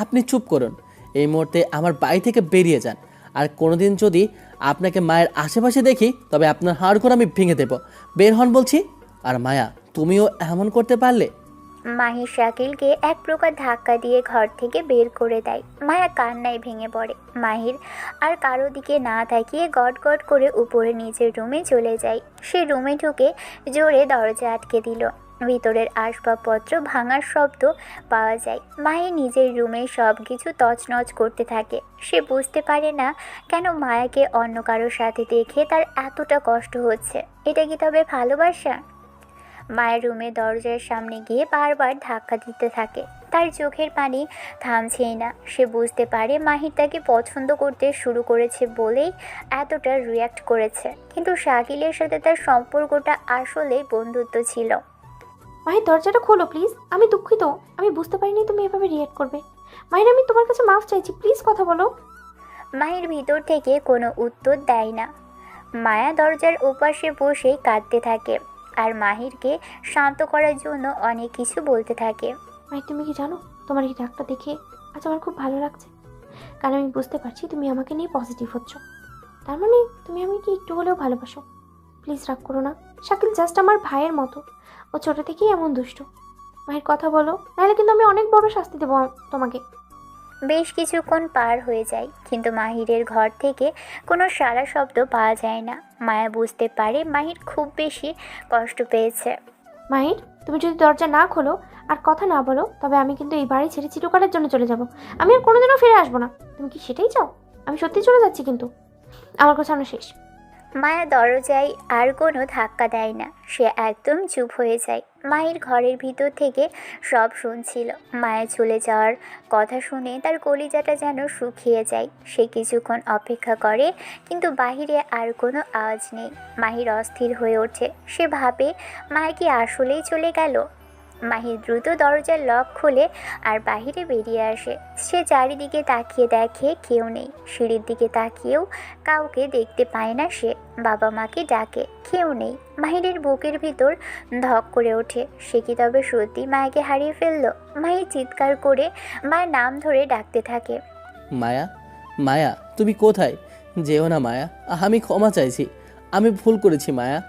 Speaker 5: আপনি চুপ করুন, এই মুহূর্তে আমার বাড়ি থেকে বেরিয়ে যান। আর কোনোদিন যদি আপনাকে মায়ের আশেপাশে দেখি তবে আপনার হাড় করে আমি ভেঙে দেব। বের হন বলছি। আর মায়া, তুমিও এমন করতে পারলে?
Speaker 2: মাহির শাকিলকে এক প্রকার ধাক্কা দিয়ে ঘর থেকে বের করে দেয়। মায়া কান্নায় ভেঙে পড়ে। মাহির আর কারো দিকে না তাকিয়ে গট গট করে উপরে নিজের রুমে চলে যায়। সে রুমে ঢুকে জোরে দরজা আটকে দিল। ভিতরের আসবাবপত্র ভাঙার শব্দ পাওয়া যায়। মাহির নিজের রুমে সব কিছু তছনছ করতে থাকে। সে বুঝতে পারে না কেন মায়াকে অন্য কারোর সাথে দেখে তার এতটা কষ্ট হচ্ছে। এটা কি তবে ভালোবাসা? মায়ের রুমে দরজার সামনে গিয়ে বারবার ধাক্কা দিতে থাকে। তার চোখের পানি থামছেই না। সে বুঝতে পারে মাহির তাকে পছন্দ করতে শুরু করেছে বলেই এতটা রিয়্যাক্ট করেছে, কিন্তু শাকিলের সাথে তার সম্পর্কটা আসলেই বন্ধুত্ব ছিল।
Speaker 1: মাহির, দরজাটা খোলো প্লিজ। আমি দুঃখিত, আমি বুঝতে পারিনি তুমি এভাবে রিয়েক্ট করবে। মাহির, আমি তোমার কাছে মাফ চাইছি, প্লিজ কথা বলো।
Speaker 2: মাহির ভিতর থেকে কোনো উত্তর দেয় না। মায়া দরজার ওপাশে বসেই কাঁদতে থাকে আর মাহিরকে শান্ত করার জন্য অনেক কিছু বলতে থাকে।
Speaker 1: মাহির, তুমি কি জানো, তোমার এই রাগটা দেখে আজ আমার খুব ভালো লাগছে, কারণ আমি বুঝতে পারছি তুমি আমাকে নিয়ে পজিটিভ হচ্ছ। তার মানে তুমি আমাকে একটু হলেও ভালোবাসো। প্লিজ রাগ করো না। শাকিল জাস্ট আমার ভাইয়ের মতো, ও ছোটো থেকেই এমন দুষ্ট। মাহির, কথা বলো, নাহলে কিন্তু আমি অনেক বড় শাস্তি দেবো তোমাকে।
Speaker 2: বেশ কিছুক্ষণ পার হয়ে যায়, কিন্তু মাহিরের ঘর থেকে কোনো সাড়া শব্দ পাওয়া যায় না। মায়া বুঝতে পারে মাহির খুব বেশি কষ্ট পেয়েছে।
Speaker 1: মাহির, তুমি যদি দরজা না খোলো আর কথা না বলো তবে আমি কিন্তু এই বাড়ি ছেড়ে চিরকালের জন্য চলে যাব। আমি আর কোনোদিনও ফিরে আসবো না। তুমি কি সেটাই চাও? আমি সত্যি চলে যাচ্ছি, কিন্তু আমার কথা আমরা শেষ।
Speaker 2: মায়া দরজায় আর কোনো ধাক্কা দেয় না, সে একদম চুপ হয়ে যায়। মায়ের ঘরের ভিতর থেকে সব শুনছিল। মায়া চলে যাওয়ার কথা শুনে তার কলিজাটা যেন শুকিয়ে যায়। সে কিছুক্ষণ অপেক্ষা করে, কিন্তু বাহিরে আর কোনো আওয়াজ নেই। মাহির অস্থির হয়ে ওঠে। সে ভাবে মায়া কি আসলেই চলে গেল? মাহির দ্রুত দরজার লক খুলে আর বাহিরে বেরিয়ে আসে। সে চারিদিকে তাকিয়ে দেখে কেউ নেই। সিঁড়ির দিকে তাকিয়েও কাউকে দেখতে পায় না সে। বাবা মাকে ডাকে, কেউ নেই। মাহিরের বুকের ভিতর ধক করে ওঠে। সে কি তবে সত্যি মায়াকে হারিয়ে ফেললো? মাহি চিৎকার করে মায়ের নাম ধরে ডাকতে থাকে।
Speaker 5: মায়া, মায়া, তুমি কোথায়? যেও না মায়া, আমি ক্ষমা চাইছি, আমি ভুল করেছি মায়া।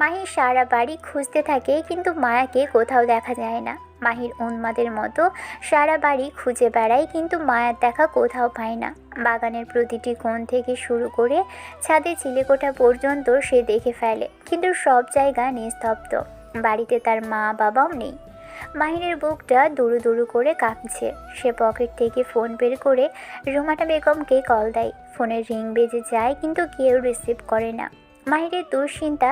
Speaker 2: মাহি সারা বাড়ি খুঁজতে থাকে, কিন্তু মায়াকে কোথাও দেখা যায় না। মাহির উন্মাদের মতো সারা বাড়ি খুঁজে বেড়ায়, কিন্তু মায়ের দেখা কোথাও পায় না। বাগানের প্রতিটি কোণ থেকে শুরু করে ছাদের চিলেকোঠা পর্যন্ত সে দেখে ফেলে, কিন্তু সব জায়গা নিস্তব্ধ। বাড়িতে তার মা বাবাও নেই। মাহিরের বুকটা দুরু দুরু করে কাঁপছে। সে পকেট থেকে ফোন বের করে রুমানা বেগমকে কল দেয়। ফোনের রিং বেজে যায়, কিন্তু কেউ রিসিভ করে না। মাহিরের দুশ্চিন্তা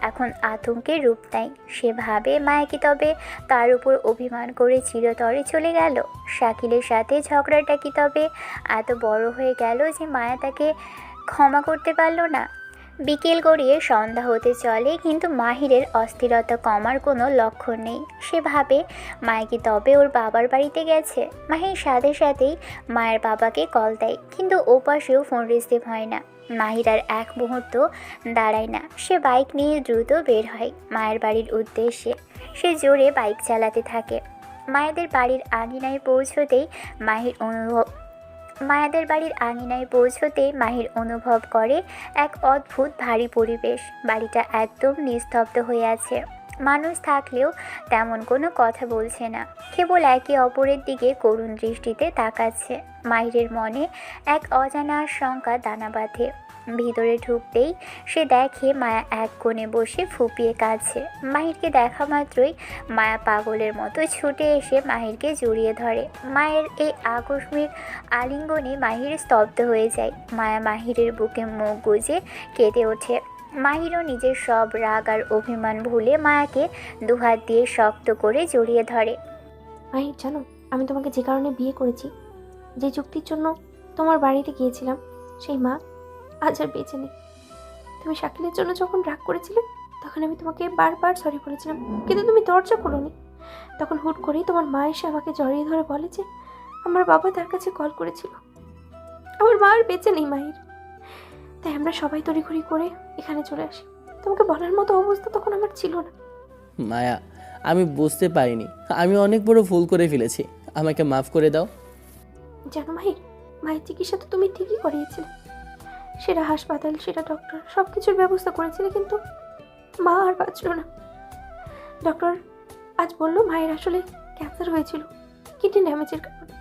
Speaker 2: এখন আতঙ্কের রূপ নেয়। সে ভাবে মায়া কি তবে তার উপর অভিমান করে চিরতরে চলে গেল? শাকিলের সাথে ঝগড়াটা কি তবে এত বড় হয়ে গেল যে মায়া তাকে ক্ষমা করতে পারল না? বিকেল গড়িয়ে সন্ধ্যা হতে চলে, কিন্তু মাহিরের অস্থিরতা কমার কোনো লক্ষণ নেই। সে ভাবে মায়া কি তবে ওর বাবার বাড়িতে গেছে? মাহির সাথে সাথেই মায়ের বাবাকে কল দেয়, কিন্তু ওপাশেও ফোন রিসিভ হয় না। মাহির আর এক মুহূর্ত দাঁড়ায় না। সে বাইক নিয়ে দ্রুত বের হয় মায়ের বাড়ির উদ্দেশ্যে। সে জোরে বাইক চালাতে থাকে। মায়াদের বাড়ির আঙিনায় পৌঁছতেই মাহির অনুভব করে এক অদ্ভুত ভারী পরিবেশ। বাড়িটা একদম নিস্তব্ধ হয়ে আছে। মানুষ থাকলেও তেমন কোনো কথা বলছে না, কেবল একে অপরের দিকে করুণ দৃষ্টিতে তাকাচ্ছে। মাহিরের মনে এক অজানা আশঙ্কা দানা বাঁধে। ভিতরে ঢুকতেই সে দেখে মায়া এক কোণে বসে ফুপিয়ে কাঁদছে। মাহিরকে দেখা মাত্রই মায়া পাগলের মতো ছুটে এসে মাহিরকে জড়িয়ে ধরে। মায়ের এই আকস্মিক আলিঙ্গনে মাহির স্তব্ধ হয়ে যায়। মায়া মাহিরের বুকে মুখ গুজে কেঁদে ওঠে। মাহিরও নিজের সব রাগ আর অভিমান ভুলে মায়াকে দুহাত দিয়ে শক্ত করে জড়িয়ে ধরে।
Speaker 1: মাহির, জানো আমি তোমাকে যে কারণে বিয়ে করেছি, যে চুক্তির জন্য তোমার বাড়িতে গিয়েছিলাম, সেই মা আজ আর বেঁচে নেই। তুমি শাকিলের জন্য যখন রাগ করেছিলে, তখন আমি তোমাকে বারবার সরি বলেছিলাম, কিন্তু তুমি দরজা খোলোনি। তখন হুট করেই তোমার মা এসে আমাকে জড়িয়ে ধরে বলে যে আমার বাবা তার কাছে কল করেছিল। আমার মা আর বেঁচে নেই মাহির। তাই আমরা সবাই তড়িঘড়ি করে এখানে চলে আসি। তোমাকে বলার মতো অবস্থা তখন আমার ছিল না।
Speaker 5: মায়া, আমি বুঝতে পারিনি, আমি অনেক বড় ভুল করে ফেলেছি, আমাকে মাফ করে দাও।
Speaker 1: জানো মাহির, মায়ের চিকিৎসা তো তুমি ঠিকই করিয়েছিলে। সেটা হাসপাতাল, সেটা ডক্টর, সব কিছুর ব্যবস্থা করেছিলে, কিন্তু মা আর বাঁচল না। ডক্টর আজ বললো মায়ের আসলে ক্যান্সার হয়েছিল কিডনি ড্যামেজের কারণে।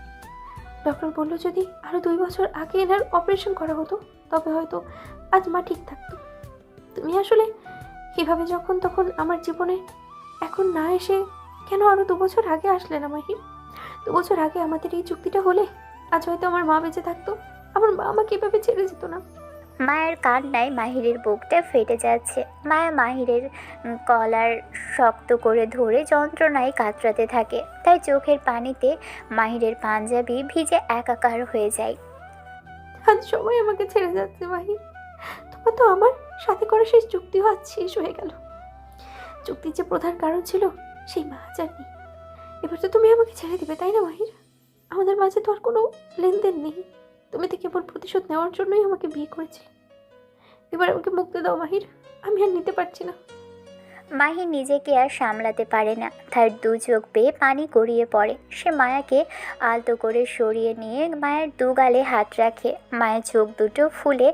Speaker 1: ডক্টর বললো যদি আরও 2 বছর আগে এনার অপারেশন করা হতো, তবে হয়তো আজ মা ঠিক থাকতো। তুমি আসলে কীভাবে যখন তখন আমার জীবনে এখন না এসে কেন আরও 2 বছর আগে আসলে না মাহির? 2 বছর আগে আমাদের এই চুক্তিটা হলে আজ হয়তো আমার মা বেঁচে থাকতো। আমার মা আমাকে এভাবে ছেড়ে যেত না।
Speaker 2: মায়ের কান্নায় মাহিরের বুকটা ফেটে যাচ্ছে। মায়া মাহিরের কলার শক্ত করে ধরে যন্ত্রণায় কাতরাতে থাকে। তাই চোখের পানিতে মাহিরের পাঞ্জাবি ভিজে একাকার হয়ে যায়।
Speaker 1: আজ সবাই আমাকে ছেড়ে যাচ্ছে মাহির। তোমার তো আমার সাথে করা সেই চুক্তিও আজ শেষ হয়ে গেল। চুক্তির যে প্রধান কারণ ছিল, সেই মা আজ আর নেই। এবার তো তুমি আমাকে ছেড়ে দিবে, তাই না মাহির? আমাদের মাঝে তো আর কোনো লেনদেন নেই। তুমি তো কেবল প্রতিশোধ নেওয়ার জন্যই আমাকে বিয়ে করেছিলে। এবার আমাকে মুক্তি দাও মাহির, আমি আর নিতে পারছি না।
Speaker 2: মাহির নিজেকে আর সামলাতে পারে না। তার 2 চোখ বেয়ে পানি গড়িয়ে পড়ে। সে মায়াকে আলতো করে সরিয়ে নিয়ে মায়ের 2 গালে হাত রাখে। মায়ের চোখ দুটো ফুলে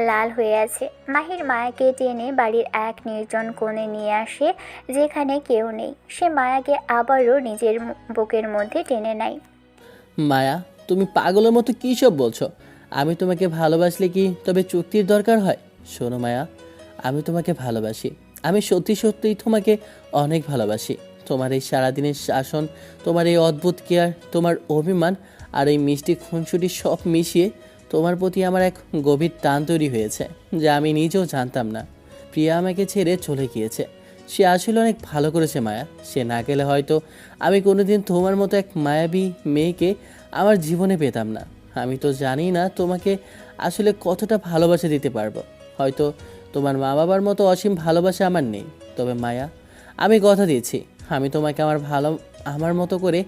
Speaker 2: লাল হয়ে আছে। মাহির মায়াকে টেনে বাড়ির এক নির্জন কোণে নিয়ে আসে, যেখানে কেউ নেই। সে মায়াকে আবারও নিজের বুকের মধ্যে টেনে নেয়।
Speaker 5: মায়া, তুমি পাগলের মতো কী সব বলছো? আমি তোমাকে ভালোবাসলে কি তবে চুক্তির দরকার হয়? শোনো মায়া, আমি তোমাকে ভালোবাসি। আমি সত্যি সত্যিই তোমাকে অনেক ভালোবাসি। তোমার এই সারাদিনের শাসন, তোমার এই অদ্ভুত কেয়ার, তোমার অভিমান আর এই মিষ্টি খুনসুটি সব মিশিয়ে তোমার প্রতি আমার এক গভীর টান তৈরি হয়েছে, যা আমি নিজেও জানতাম না। প্রিয়া আমাকে ছেড়ে চলে গিয়েছে। সে আসলে অনেক ভালো করেছে মায়া। সে না গেলে হয়তো আমি কোনোদিন তোমার মতো এক মায়াবী মেয়েকে আমার জীবনে পেতাম না। আমি তো জানি না তোমাকে আসলে কতটা ভালোবাসা দিতে পারবো। হয়তো তোমার মা বাবার মতো অসীম ভালোবাসা আমার নেই, তবে মায়া, আমি কথা দিচ্ছি আমি তোমাকে আমার মতো করে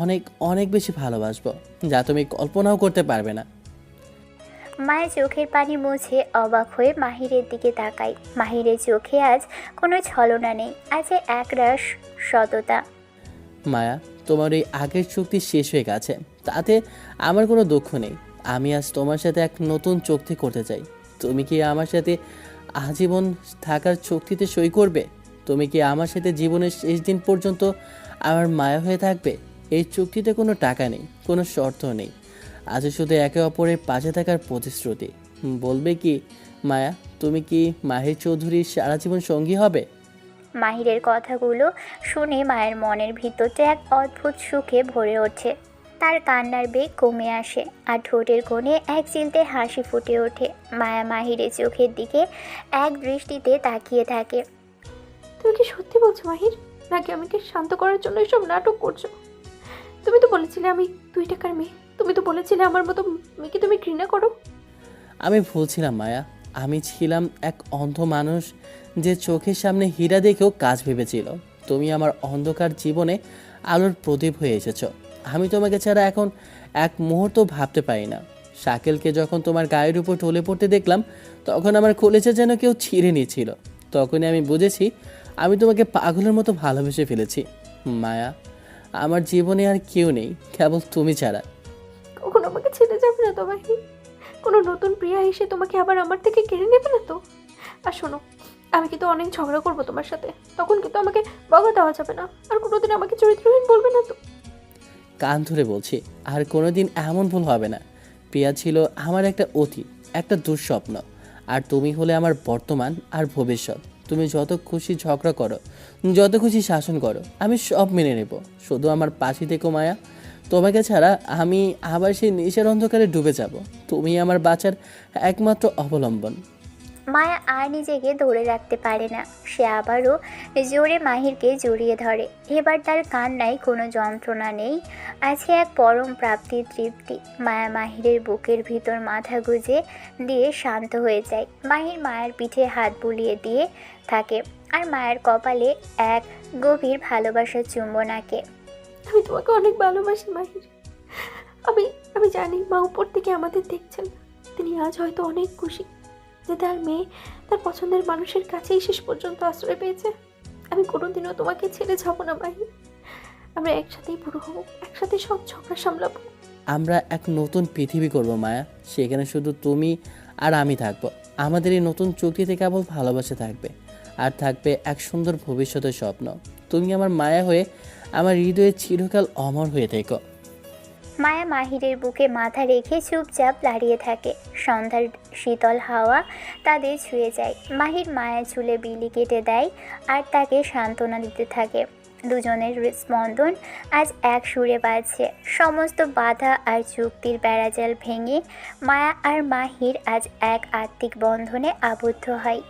Speaker 5: অনেক অনেক বেশি ভালোবাসবো, যা তুমি কল্পনাও করতে পারবে না।
Speaker 2: মায়ের চোখের পানি মুছে অবাক হয়ে মাহিরের দিকে তাকাই। মাহিরের চোখে আজ কোনো ছলনা নেই, আছে একরাশ সততা।
Speaker 5: মায়া, তোমার এই আগের চুক্তি শেষ হয়ে গেছে, তাতে আমার কোনো দুঃখ নেই। আমি আজ তোমার সাথে এক নতুন চুক্তি করতে চাই। তুমি কি আমার সাথে আজীবন থাকার চুক্তিতে সই করবে? তুমি কি আমার সাথে জীবনের শেষ দিন পর্যন্ত আমার মায়া হয়ে থাকবে? এই চুক্তিতে কোনো টাকা নেই, কোনো শর্ত নেই, আছে শুধু একে অপরের পাশে থাকার প্রতিশ্রুতি। বলবে কি মায়া, তুমি কি মাহির চৌধুরীর সারা জীবন সঙ্গী হবে?
Speaker 2: মাহিরের কথাগুলো শুনে মায়ের মনের ভিতরটা এক অদ্ভুত সুখে ভরে ওঠে। তার কান্নার বেগ কমে আসে আর ঠোঁটের কোণে এক চিলতে হাসি ফুটে ওঠে। মায়া মাহিরের চোখের দিকে এক দৃষ্টিতে তাকিয়ে থাকে।
Speaker 1: তুমি কি সত্যি বলছো মাহির, নাকি আমাকে শান্ত করার জন্য এসব নাটক করছো? তুমি তো বলেছিলে আমি 2 টাকার মেয়ে, তুমি তো বলেছিলে আমার মতো মেয়েকে তুমি ঘৃণা করো।
Speaker 5: আমি ভুলছিলাম মায়া, আমি ছিলাম এক অন্ধ মানুষ যে চোখের সামনে হীরা দেখেও কাজ ভেবেছিল। তুমি আমার অন্ধকার জীবনে আলোর প্রদীপ হয়ে এসেছো। আমি তোমাকে ছাড়া এখন এক মুহূর্ত ভাবতে পারি না। শাকিলকে যখন তোমার গায়ের উপর ঢলে পড়তে দেখলাম, তখন আমার কলেজে যেন কেউ ছিঁড়ে নিয়েছিল। তখনই আমি বুঝেছি আমি তোমাকে পাগলের মতো ভালোবেসে ফেলেছি। মায়া, আমার জীবনে আর কেউ নেই কেবল তুমি ছাড়া।
Speaker 1: কখনো আমাকে ছেড়ে যাবে না তো মাহির? কোনো নতুন প্রিয়া এসে তোমাকে আবার আমার থেকে কেড়ে নেবে না তো? আর শোনো, আমি কিন্তু অনেক ঝগড়া করবো তোমার সাথে, তখন কিন্তু আমাকে বকা দেওয়া যাবে না। আর কোনোদিন আমাকে চরিত্রহীন বলবে না তো?
Speaker 5: কান ধরে বলছি, আর কোনোদিন এমন ভুল হবে না। প্রিয়া ছিল আমার একটা অতীত, একটা দুঃস্বপ্ন, আর তুমি হলে আমার বর্তমান আর ভবিষ্যৎ। তুমি যত খুশি ঝগড়া করো, যত খুশি শাসন করো, আমি সব মেনে নেব। শুধু আমার পাশে থেকো মায়া। তোমাকে ছাড়া আমি আবার সেই নেশার অন্ধকারে ডুবে যাব। তুমি আমার বাঁচার একমাত্র অবলম্বন।
Speaker 2: মায়া আর নিজেকে ধরে রাখতে পারে না। সে আবারও জোরে মাহিরকে জড়িয়ে ধরে। এবার তার কান্নায় কোনো যন্ত্রণা নেই, আছে এক পরম প্রাপ্তির তৃপ্তি। মায়া মাহিরের বুকের ভিতর মাথা গুজে দিয়ে শান্ত হয়ে যায়। মাহির মায়ের পিঠে হাত বুলিয়ে দিয়ে থাকে আর মায়ের কপালে এক গভীর ভালোবাসার চুম্বন আঁকে।
Speaker 1: আমি তোমাকে অনেক ভালোবাসি মাহির। আমি আমি জানি মা উপর থেকে আমাদের দেখছেন। তিনি আজ হয়তো অনেক খুশি যে তার মেয়ে তার পছন্দের মানুষের কাছেই শেষ পর্যন্ত আশ্রয় পেয়েছে। আমি কোনোদিনও তোমাকে ছেড়ে যাব না মাহির। আমরা একসাথেই বুড়ো হব, একসাথে সব ঝগড়া সামলাবো।
Speaker 5: আমরা এক নতুন পৃথিবী করব মায়া, সেখানে শুধু তুমি আর আমি থাকবো। আমাদের এই নতুন চুক্তিতে কেবল ভালোবাসা থাকবে, আর থাকবে এক সুন্দর ভবিষ্যতের স্বপ্ন। তুমি আমার মায়া হয়ে আমার হৃদয়ে চিরকাল অমর হয়ে থেকো।
Speaker 2: মায়া মাহিরের বুকে মাথা রেখে চুপচাপ দাঁড়িয়ে থাকে। সন্ধ্যার শীতল হাওয়া তাদের ছুঁয়ে যায়। মাহির মায়া চুলে বিলি কেটে দেয় আর তাকে সান্ত্বনা দিতে থাকে। দুজনের হৃদস্পন্দন আজ এক সুরে বাজছে। সমস্ত বাধা আর চুক্তির বেড়াজাল ভেঙে মায়া আর মাহির আজ এক আত্মিক বন্ধনে আবদ্ধ হয়।